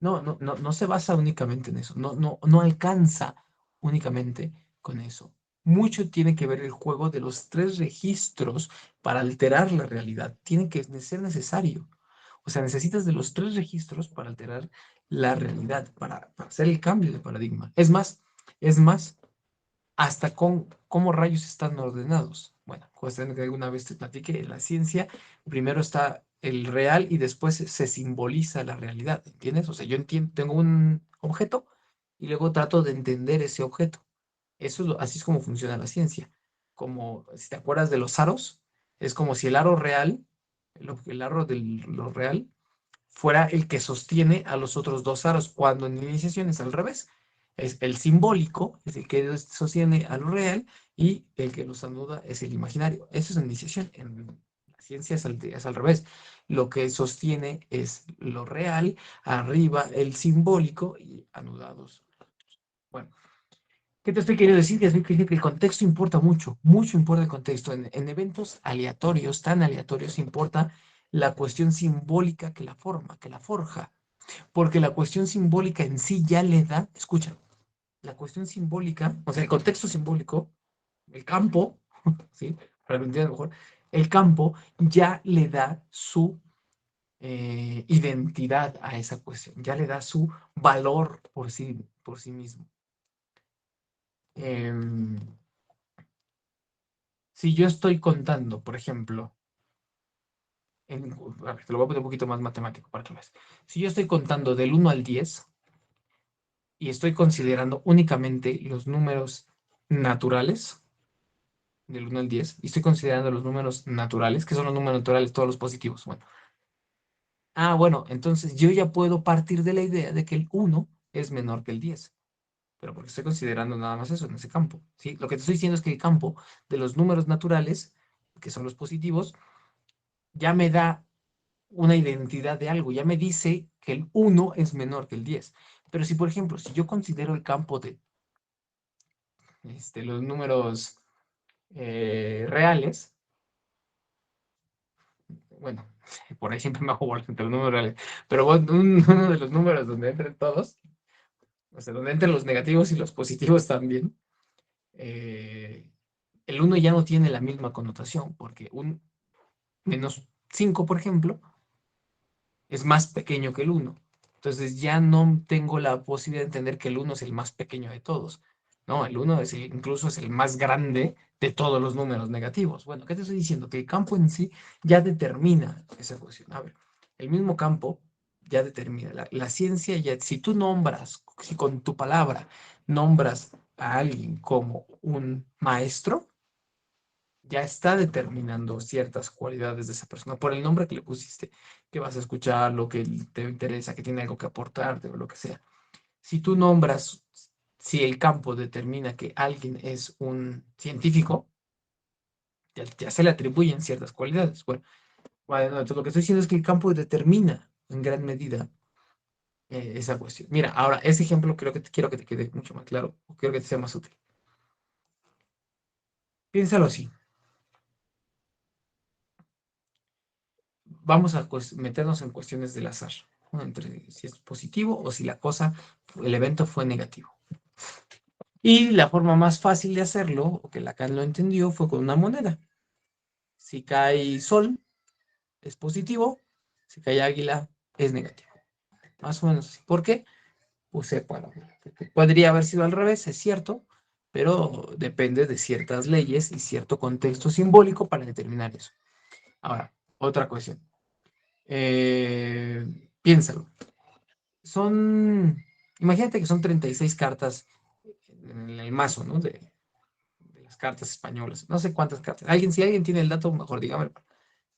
No, no, no, no se basa únicamente en eso, no, no, no alcanza únicamente con eso. Mucho tiene que ver el juego de los tres registros para alterar la realidad. Tiene que ser necesario. O sea, necesitas de los tres registros para alterar la realidad, para hacer el cambio de paradigma. Es más, hasta con cómo rayos están ordenados. Bueno, cuestión que alguna vez te platiqué, en la ciencia primero está el real y después se simboliza la realidad, ¿entiendes? O sea, yo entiendo, tengo un objeto y luego trato de entender ese objeto. Así es como funciona la ciencia. Como, si te acuerdas de los aros, es como si el aro real, el aro de lo real, fuera el que sostiene a los otros dos aros, cuando en iniciación es al revés. Es el simbólico, es el que sostiene a lo real, y el que los anuda es el imaginario. Eso es en iniciación. En la ciencia es al revés. Lo que sostiene es lo real, arriba el simbólico y anudados. Bueno, ¿qué te estoy queriendo decir? Que estoy queriendo que el contexto importa mucho, mucho importa el contexto. En eventos aleatorios, tan aleatorios, importa la cuestión simbólica que la forma, que la forja. Porque la cuestión simbólica en sí ya le da, escucha, la cuestión simbólica, o sea, el contexto simbólico, el campo, ¿sí? Para que entiendan mejor, el campo ya le da su identidad a esa cuestión, ya le da su valor por sí mismo. Em, si yo estoy contando, por ejemplo, a ver, te lo voy a poner un poquito más matemático para que veas. Si yo estoy contando del 1 al 10 y estoy considerando únicamente los números naturales, del 1 al 10, y estoy considerando los números naturales, que son los números naturales, todos los positivos. Bueno, bueno, entonces yo ya puedo partir de la idea de que el 1 es menor que el 10, pero porque estoy considerando nada más eso en ese campo, ¿sí? Lo que te estoy diciendo es que el campo de los números naturales, que son los positivos, ya me da una identidad de algo, ya me dice que el 1 es menor que el 10. Pero si, por ejemplo, si yo considero el campo de los números reales, bueno, por ahí siempre me hago bolas entre los números reales, pero bueno, uno de los números donde entren todos, o sea, donde entren los negativos y los positivos también, eh, el 1 ya no tiene la misma connotación, porque un -5, por ejemplo, es más pequeño que el 1. Entonces ya no tengo la posibilidad de entender que el 1 es el más pequeño de todos. No, el 1 incluso es el más grande de todos los números negativos. Bueno, ¿qué te estoy diciendo? Que el campo en sí ya determina esa cuestión. A ver, el mismo campo ya determina. La ciencia ya, si tú nombras, si con tu palabra nombras a alguien como un maestro, ya está determinando ciertas cualidades de esa persona por el nombre que le pusiste, que vas a escuchar, lo que te interesa, que tiene algo que aportarte o lo que sea. Si tú nombras, si el campo determina que alguien es un científico, ya se le atribuyen ciertas cualidades. Bueno, entonces lo que estoy diciendo es que el campo determina en gran medida esa cuestión. Mira, ahora, ese ejemplo quiero que te quede mucho más claro, o quiero que te sea más útil. Piénsalo así. Vamos a meternos en cuestiones del azar, ¿no? Entre si es positivo o si la cosa, el evento fue negativo. Y la forma más fácil de hacerlo, o que Lacan lo entendió, fue con una moneda. Si cae sol, es positivo. Si cae águila, es negativo. Más o menos así. ¿Por qué? Puse parábola. Podría haber sido al revés, es cierto, pero depende de ciertas leyes y cierto contexto simbólico para determinar eso. Ahora, otra cuestión. Piénsalo. Imagínate que son 36 cartas en el mazo, ¿no? De las cartas españolas. No sé cuántas cartas. Si alguien tiene el dato, mejor dígame.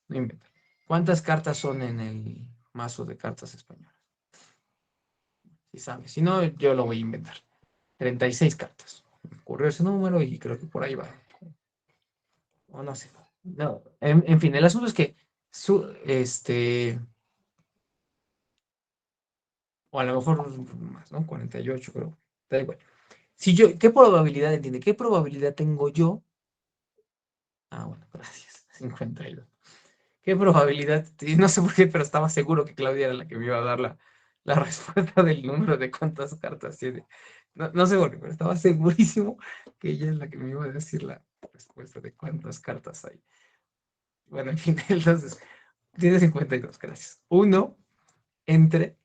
No inventa. ¿Cuántas cartas son en el mazo de cartas españolas? Si sabes. Si no, yo lo voy a inventar. 36 cartas. Me ocurrió ese número y creo que por ahí va. O no sé. No, en fin, el asunto es que o a lo mejor más, ¿no? 48, creo. Da igual. ¿Qué probabilidad entiende? ¿Qué probabilidad tengo yo? Ah, bueno, gracias. 52. ¿Qué probabilidad? Y no sé por qué, pero estaba seguro que Claudia era la que me iba a dar la respuesta del número de cuántas cartas tiene. No, no sé por qué, pero estaba segurísimo que ella es la que me iba a decir la respuesta de cuántas cartas hay. Bueno, en fin, entonces, tiene 52, gracias. Uno entre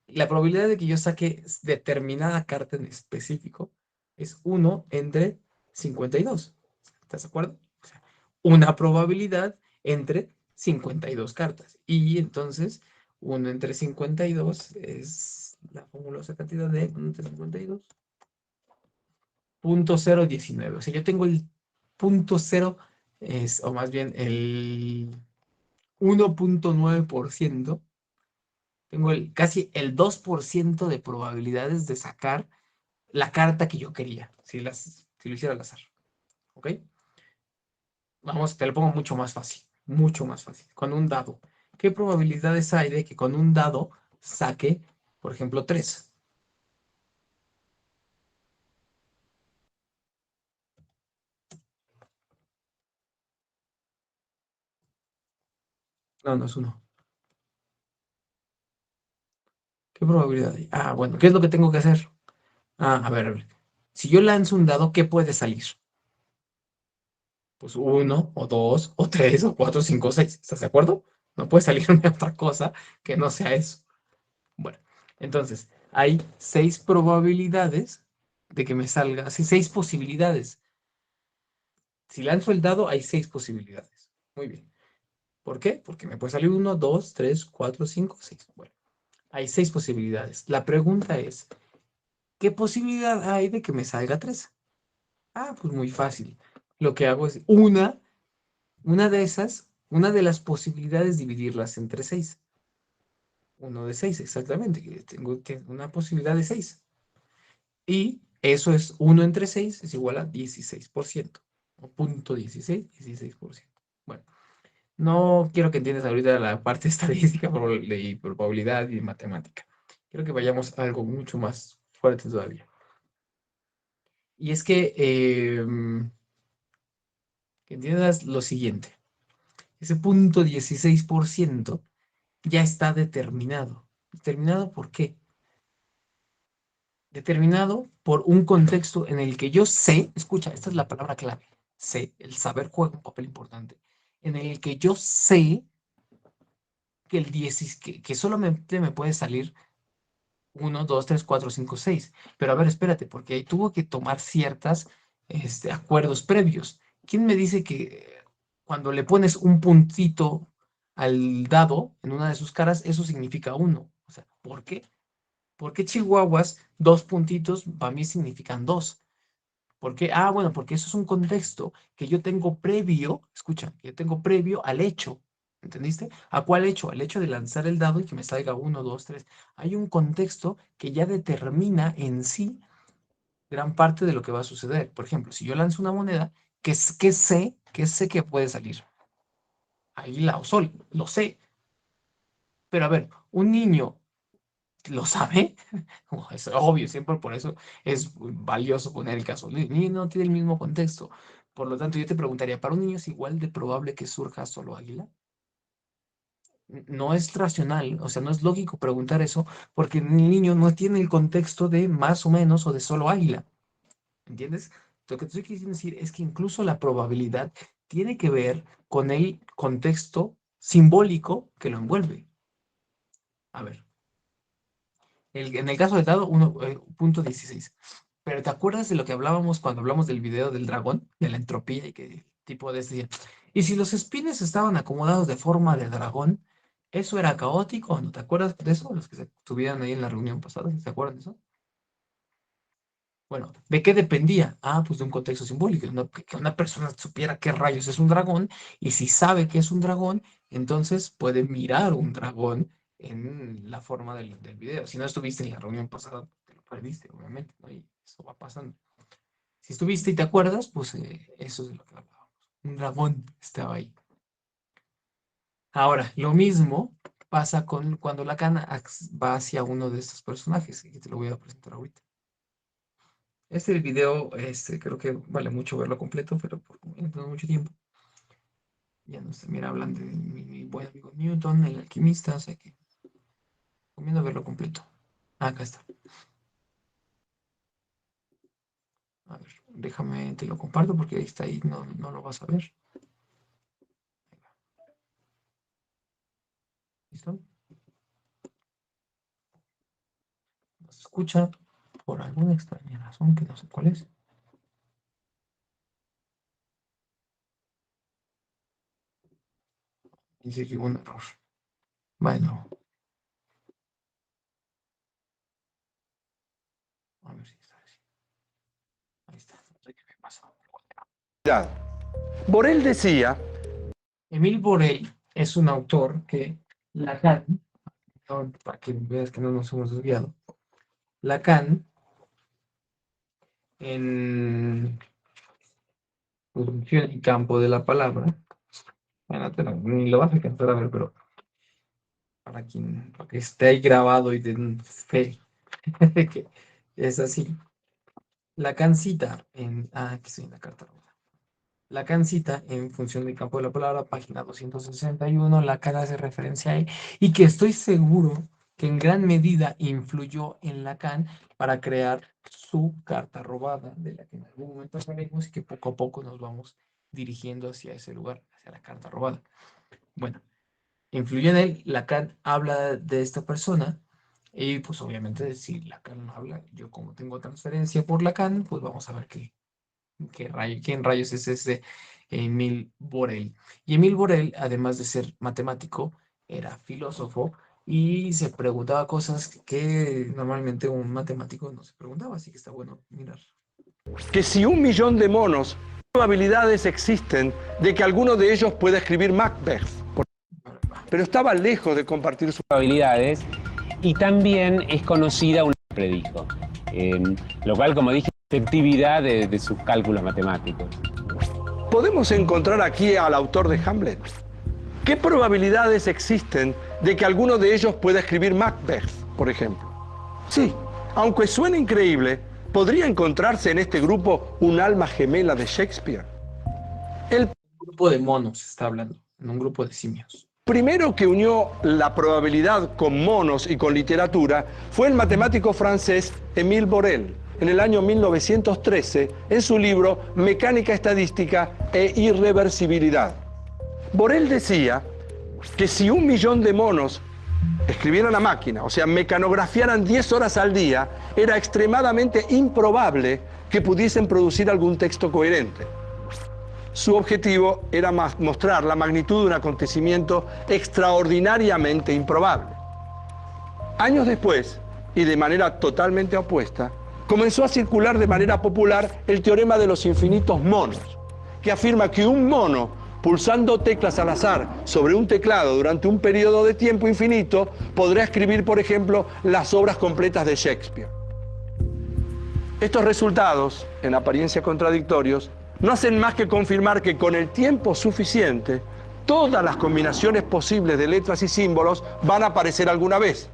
la probabilidad de que yo saque determinada carta en específico es 1 entre 52. ¿Estás de acuerdo? O sea, una probabilidad entre 52 cartas. Y entonces, 1 entre 52 es la fabulosa cantidad de 1 entre 52. 0.019. O sea, yo tengo el punto cero, o más bien el 1.9%. Tengo casi el 2% de probabilidades de sacar la carta que yo quería, si lo hiciera al azar. ¿Ok? Vamos, te lo pongo mucho más fácil. Mucho más fácil. Con un dado. ¿Qué probabilidades hay de que con un dado saque, por ejemplo, 3? No, no es uno. ¿Qué probabilidad hay? Ah, bueno, ¿qué es lo que tengo que hacer? A ver. Si yo lanzo un dado, ¿qué puede salir? Pues 1, o 2, o 3, o 4, o 5, o 6. ¿Estás de acuerdo? No puede salirme otra cosa que no sea eso. Bueno, entonces, hay 6 probabilidades de que me salga, sí, 6 posibilidades. Si lanzo el dado, hay 6 posibilidades. Muy bien. ¿Por qué? Porque me puede salir 1, 2, 3, 4, 5, 6. Bueno, hay 6 posibilidades. La pregunta es, ¿qué posibilidad hay de que me salga 3? Ah, pues muy fácil. Lo que hago es una de las posibilidades, dividirlas entre 6. 1 de 6, exactamente. Tengo una posibilidad de 6. Y eso es 1 entre 6 es igual a 16%. O 0.16, 16%. Bueno, no quiero que entiendas ahorita la parte estadística y probabilidad y matemática. Quiero que vayamos a algo mucho más fuerte todavía. Y es que entiendas lo siguiente. Ese 0.16% ya está determinado. ¿Determinado por qué? Determinado por un contexto en el que yo sé, escucha, esta es la palabra clave, sé, el saber juega un papel importante, en el que yo sé que que solamente me puede salir 1, 2, 3, 4, 5, 6. Pero a ver, espérate, porque ahí tuvo que tomar ciertos acuerdos previos. ¿Quién me dice que cuando le pones un puntito al dado en una de sus caras, eso significa 1? O sea, ¿por qué? ¿Por qué chihuahuas, 2 puntitos, para mí significan 2? ¿Por qué? Ah, bueno, porque eso es un contexto que yo tengo previo, escucha, que yo tengo previo al hecho. ¿Entendiste? ¿A cuál hecho? Al hecho de lanzar el dado y que me salga 1, 2, 3. Hay un contexto que ya determina en sí gran parte de lo que va a suceder. Por ejemplo, si yo lanzo una moneda, ¿qué sé que puede salir? Águila o sol, lo sé. Pero a ver, un niño lo sabe. Es obvio, siempre por eso es valioso poner el caso. El niño no tiene el mismo contexto. Por lo tanto, yo te preguntaría, ¿para un niño es igual de probable que surja solo águila? No es racional, o sea, no es lógico preguntar eso porque el niño no tiene el contexto de más o menos o de solo águila. ¿Entiendes? Lo que te estoy queriendo decir es que incluso la probabilidad tiene que ver con el contexto simbólico que lo envuelve. A ver, en el caso de dado 1.16. Pero ¿te acuerdas de lo que hablábamos cuando hablamos del video del dragón, de la entropía y que tipo decía, y si los espines estaban acomodados de forma de dragón, ¿eso era caótico? ¿No te acuerdas de eso? Los que se estuvieron ahí en la reunión pasada, ¿se acuerdan de eso? Bueno, ¿de qué dependía? Ah, pues de un contexto simbólico, que una persona supiera qué rayos es un dragón, y si sabe que es un dragón, entonces puede mirar un dragón en la forma del video. Si no estuviste en la reunión pasada, te lo perdiste, obviamente, ¿no? Y eso va pasando. Si estuviste y te acuerdas, pues eso es de lo que hablábamos. Un dragón estaba ahí. Ahora, lo mismo pasa con cuando Lacan va hacia uno de estos personajes, y te lo voy a presentar ahorita. Este video, creo que vale mucho verlo completo, pero por no tengo mucho tiempo. Ya no sé, mira, hablan de mi buen amigo Newton, el alquimista, o sea que recomiendo verlo completo. Ah, acá está. A ver, déjame, te lo comparto porque ahí está, ahí no lo vas a ver. ¿Listo? No se escucha por alguna extraña razón que no sé cuál es. Dice que hubo un error. Bueno, a ver si está así. Ahí está. No sé qué me pasa. Borel decía, Emile Borel es un autor que Lacan, para que veas que no nos hemos desviado, Lacan en función y campo de la palabra, bueno, ni lo vas a alcanzar a ver, pero para que esté ahí grabado y den fe de que es así. Lacan cita aquí estoy en la carta. Lacan cita en función del campo de la palabra, página 261, Lacan hace referencia a él y que estoy seguro que en gran medida influyó en Lacan para crear su carta robada, de la que en algún momento hablaremos y que poco a poco nos vamos dirigiendo hacia ese lugar, hacia la carta robada. Bueno, influyó en él, Lacan habla de esta persona y pues obviamente si Lacan habla, yo como tengo transferencia por Lacan, pues vamos a ver quién rayos es ese Emile Borel. Y Emile Borel, además de ser matemático, era filósofo y se preguntaba cosas que normalmente un matemático no se preguntaba, así que está bueno mirar. que si 1.000.000 de monos, probabilidades existen de que alguno de ellos pueda escribir Macbeth. Pero estaba lejos de compartir sus probabilidades y también es conocida una predijo, lo cual, como dije, efectividad de sus cálculos matemáticos. ¿Podemos encontrar aquí al autor de Hamlet? ¿Qué probabilidades existen de que alguno de ellos pueda escribir Macbeth, por ejemplo? Sí, aunque suene increíble, ¿podría encontrarse en este grupo un alma gemela de Shakespeare? El grupo de monos está hablando, en un grupo de simios. primero que unió la probabilidad con monos y con literatura fue el matemático francés Émile Borel, en el año 1913, en su libro Mecánica Estadística e Irreversibilidad. Borel decía que si 1.000.000 de monos escribieran a máquina, o sea, mecanografiaran 10 horas al día, era extremadamente improbable que pudiesen producir algún texto coherente. Su objetivo era mostrar la magnitud de un acontecimiento extraordinariamente improbable. Años después, y de manera totalmente opuesta, comenzó a circular de manera popular el teorema de los infinitos monos, que afirma que un mono, pulsando teclas al azar sobre un teclado durante un periodo de tiempo infinito, podrá escribir, por ejemplo, las obras completas de Shakespeare. Estos resultados, en apariencia contradictorios, no hacen más que confirmar que con el tiempo suficiente, todas las combinaciones posibles de letras y símbolos van a aparecer alguna vez.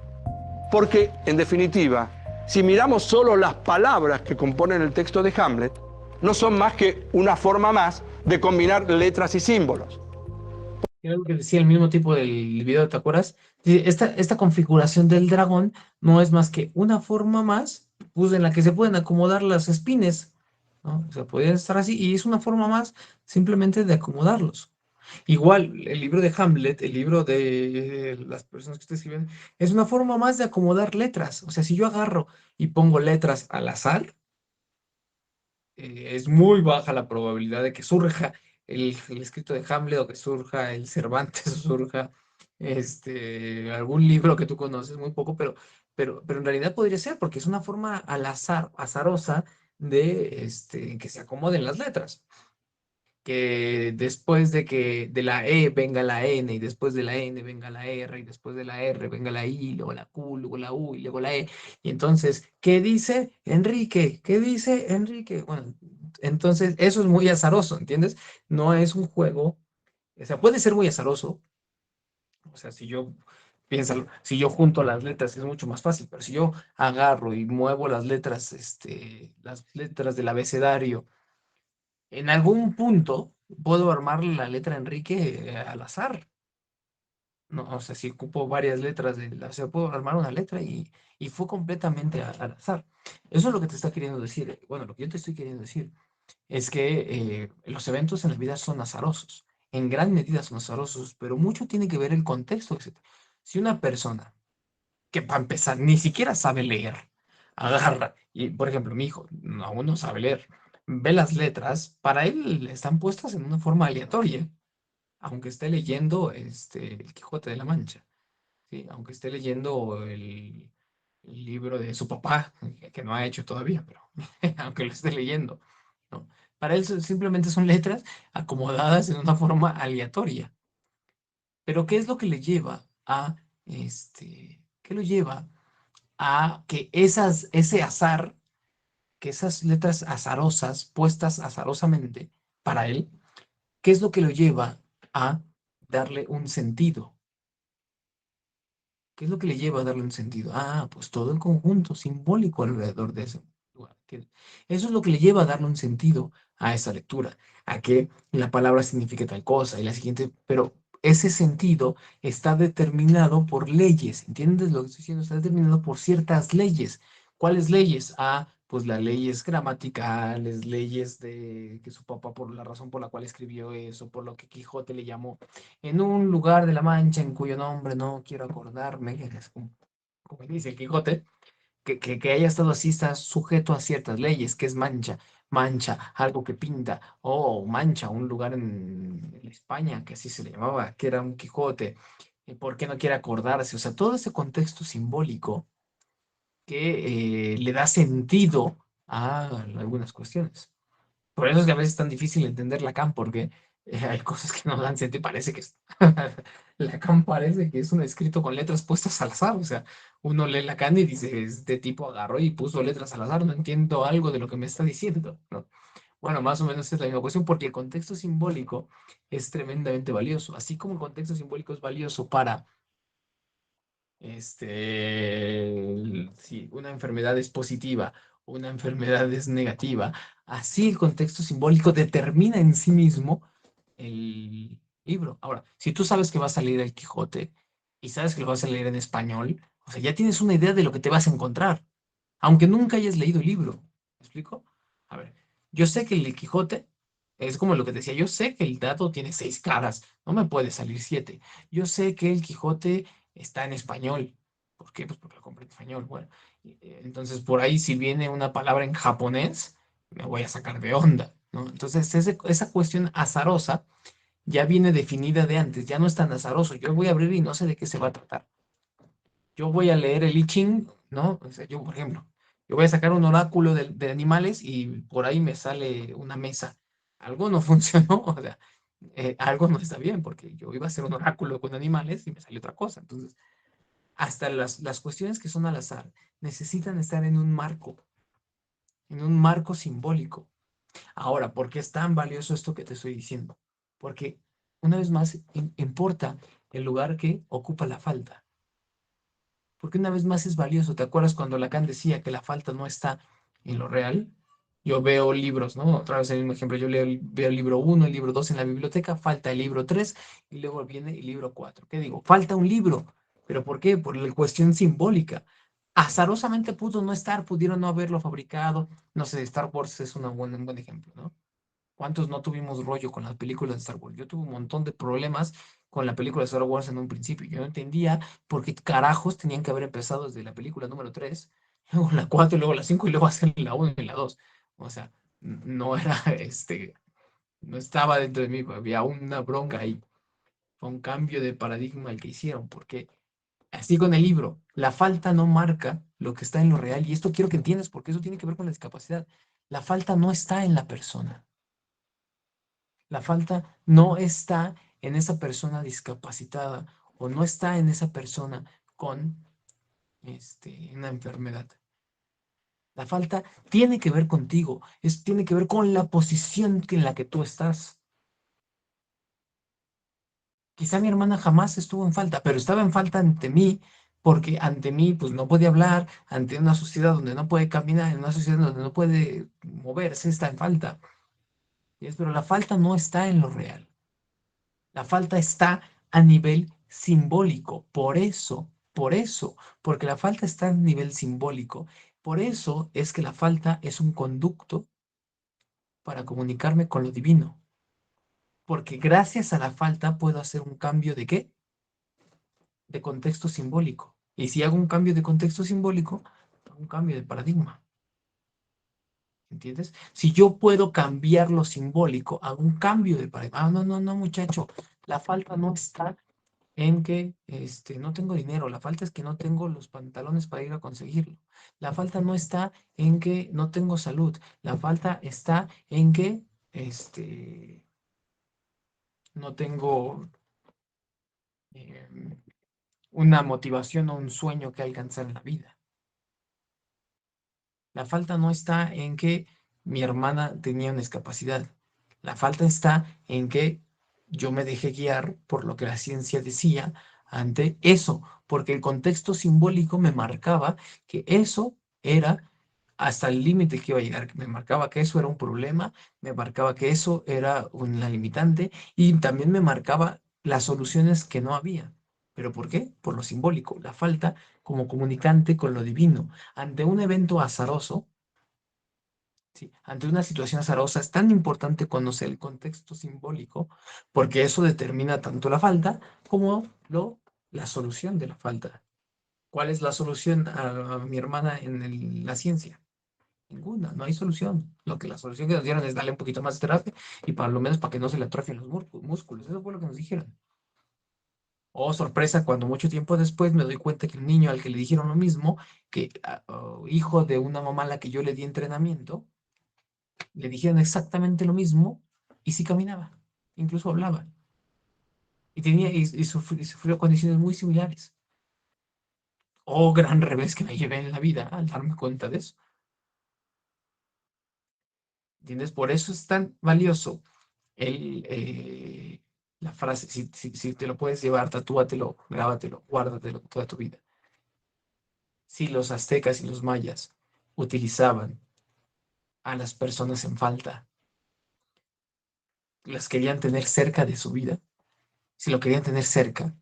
Porque, en definitiva, si miramos solo las palabras que componen el texto de Hamlet, no son más que una forma más de combinar letras y símbolos. Era algo que decía el mismo tipo del video, ¿te acuerdas? Dice, esta configuración del dragón no es más que una forma más, pues, en la que se pueden acomodar las espines, ¿no? O sea, podrían estar así, y es una forma más simplemente de acomodarlos. Igual, el libro de Hamlet, el libro de las personas que ustedes escriben, es una forma más de acomodar letras. O sea, si yo agarro y pongo letras al azar, es muy baja la probabilidad de que surja el escrito de Hamlet o que surja el Cervantes o surja algún libro que tú conoces, muy poco, pero en realidad podría ser porque es una forma al azar, azarosa de que se acomoden las letras. Que después de que de la E venga la N y después de la N venga la R y después de la R venga la I, luego la Q, luego la U y luego la E. Y entonces, ¿qué dice Enrique? ¿Qué dice Enrique? Bueno, entonces eso es muy azaroso, ¿entiendes? No es un juego, o sea, puede ser muy azaroso, o sea, si yo piénsalo, si yo junto las letras es mucho más fácil, pero si yo agarro y muevo las letras del abecedario en algún punto puedo armar la letra Enrique al azar. No, o sea, si ocupo varias letras o sea, puedo armar una letra y fue completamente al azar. Eso es lo que te está queriendo decir. Bueno, lo que yo te estoy queriendo decir es que los eventos en la vida son azarosos. En gran medida son azarosos, pero mucho tiene que ver el contexto, etcétera. Si una persona que para empezar ni siquiera sabe leer, agarra, y por ejemplo, mi hijo aún no sabe leer, ve las letras, para él están puestas en una forma aleatoria, aunque esté leyendo el Quijote de la Mancha, ¿sí? Aunque esté leyendo el libro de su papá, que no ha hecho todavía, pero aunque lo esté leyendo, ¿no? Para él simplemente son letras acomodadas en una forma aleatoria. Pero ¿qué es lo que le lleva a qué lo lleva a que ese azar, que esas letras azarosas, puestas azarosamente para él, qué es lo que lo lleva a darle un sentido? ¿Qué es lo que le lleva a darle un sentido? Ah, pues todo el conjunto simbólico alrededor de ese lugar. ¿Entiendes? Eso es lo que le lleva a darle un sentido a esa lectura, a que la palabra signifique tal cosa y la siguiente, pero ese sentido está determinado por leyes, ¿entiendes lo que estoy diciendo? Está determinado por ciertas leyes. ¿Cuáles leyes? Ah, pues las leyes gramaticales, leyes de que su papá, por la razón por la cual escribió eso, por lo que Quijote le llamó en un lugar de la Mancha en cuyo nombre no quiero acordarme, es como dice el Quijote, que haya estado así está sujeto a ciertas leyes, que es Mancha, Mancha, algo que pinta, o Mancha, un lugar en España que así se le llamaba, que era un Quijote, ¿por qué no quiere acordarse? O sea, todo ese contexto simbólico que le da sentido a algunas cuestiones. Por eso es que a veces es tan difícil entender Lacan, porque hay cosas que no dan sentido. Parece que Lacan parece que es un escrito con letras puestas al azar. O sea, uno lee Lacan y dice, este tipo agarró y puso letras al azar, no entiendo algo de lo que me está diciendo, ¿no? Bueno, más o menos es la misma cuestión, porque el contexto simbólico es tremendamente valioso. Así como el contexto simbólico es valioso para si una enfermedad es positiva, una enfermedad es negativa, así el contexto simbólico determina en sí mismo el libro. Ahora, si tú sabes que vas a leer el Quijote y sabes que lo vas a leer en español, o sea, ya tienes una idea de lo que te vas a encontrar, aunque nunca hayas leído el libro. ¿Me explico? A ver, yo sé que el Quijote es como lo que decía, yo sé que el dado tiene 6 caras, no me puede salir 7. Yo sé que el Quijote está en español. ¿Por qué? Pues porque lo compré en español. Bueno, entonces por ahí si viene una palabra en japonés, me voy a sacar de onda, ¿no? Entonces esa cuestión azarosa ya viene definida de antes, ya no es tan azaroso. Yo voy a abrir y no sé de qué se va a tratar. Yo voy a leer el I Ching, ¿no? O sea, yo, por ejemplo, Yo voy a sacar un oráculo de animales y por ahí me sale una mesa. Algo no funcionó, o sea, algo no está bien, porque yo iba a hacer un oráculo con animales y me salió otra cosa. Entonces, hasta las cuestiones que son al azar necesitan estar en un marco simbólico. Ahora, ¿por qué es tan valioso esto que te estoy diciendo? Porque, una vez más, importa el lugar que ocupa la falta. Porque una vez más es valioso. ¿Te acuerdas cuando Lacan decía que la falta no está en lo real? Yo veo libros, ¿no? Otra vez el mismo ejemplo. Yo veo el libro 1, el libro 2 en la biblioteca, falta el libro 3 y luego viene el libro 4. ¿Qué digo? Falta un libro. ¿Pero por qué? Por la cuestión simbólica. Azarosamente pudo no estar, pudieron no haberlo fabricado. No sé, Star Wars es un buen ejemplo, ¿no? ¿Cuántos no tuvimos rollo con las películas de Star Wars? Yo tuve un montón de problemas con la película de Star Wars en un principio. Yo no entendía por qué carajos tenían que haber empezado desde la película número 3, luego la 4, luego la 5 y luego hacer la 1 y la 2. O sea, no era, no estaba dentro de mí, había una bronca ahí. Fue un cambio de paradigma el que hicieron, porque así con el libro, la falta no marca lo que está en lo real. Y esto quiero que entiendas, porque eso tiene que ver con la discapacidad. La falta no está en la persona. La falta no está en esa persona discapacitada o no está en esa persona con una enfermedad. La falta tiene que ver contigo, tiene que ver con la posición en la que tú estás. Quizá mi hermana jamás estuvo en falta, pero estaba en falta ante mí, porque ante mí pues no podía hablar, ante una sociedad donde no puede caminar, en una sociedad donde no puede moverse, está en falta. Pero la falta no está en lo real. La falta está a nivel simbólico. Por eso, porque la falta está a nivel simbólico. Por eso es que la falta es un conducto para comunicarme con lo divino. Porque gracias a la falta puedo hacer un cambio de ¿qué? De contexto simbólico. Y si hago un cambio de contexto simbólico, hago un cambio de paradigma. ¿Entiendes? Si yo puedo cambiar lo simbólico, hago un cambio de paradigma. Ah, no, no, no, muchacho. La falta no está en que no tengo dinero, la falta es que no tengo los pantalones para ir a conseguirlo. La falta no está en que no tengo salud, la falta está en que no tengo em, una motivación o un sueño que alcanzar en la vida. La falta no está en que mi hermana tenía una discapacidad. La falta está en que yo me dejé guiar por lo que la ciencia decía ante eso, porque el contexto simbólico me marcaba que eso era hasta el límite que iba a llegar, me marcaba que eso era un problema, me marcaba que eso era una limitante y también me marcaba las soluciones que no había. ¿Pero por qué? Por lo simbólico, la falta como comunicante con lo divino ante un evento azaroso, ¿sí? Ante una situación azarosa, es tan importante conocer el contexto simbólico, porque eso determina tanto la falta como la solución de la falta. ¿Cuál es la solución a mi hermana en la ciencia? Ninguna, no hay solución. La solución que nos dieron es darle un poquito más de terapia y para lo menos para que no se le atrofien los músculos. Eso fue lo que nos dijeron. Oh, sorpresa, cuando mucho tiempo después me doy cuenta que un niño al que le dijeron lo mismo, que hijo de una mamá a la que yo le di entrenamiento, le dijeron exactamente lo mismo y sí caminaba, incluso hablaba. Y sufrió condiciones muy similares. Oh, gran revés que me llevé en la vida al darme cuenta de eso. ¿Entiendes? Por eso es tan valioso la frase. Si te lo puedes llevar, tatúatelo, grábatelo, guárdatelo toda tu vida. Si los aztecas y los mayas utilizaban a las personas en falta, las querían tener cerca de su vida, si lo querían tener cerca,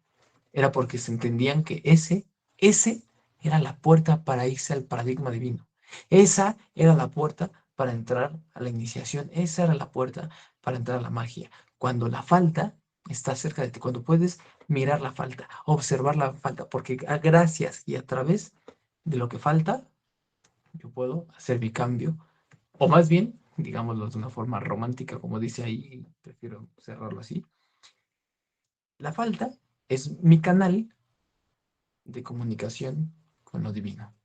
era porque se entendían que ese era la puerta para irse al paradigma divino. Esa era la puerta para entrar a la iniciación. Esa era la puerta para entrar a la magia. Cuando la falta está cerca de ti, cuando puedes mirar la falta, observar la falta, porque gracias y a través de lo que falta, yo puedo hacer mi cambio. O más bien, digámoslo de una forma romántica, como dice ahí, prefiero cerrarlo así. La falta es mi canal de comunicación con lo divino.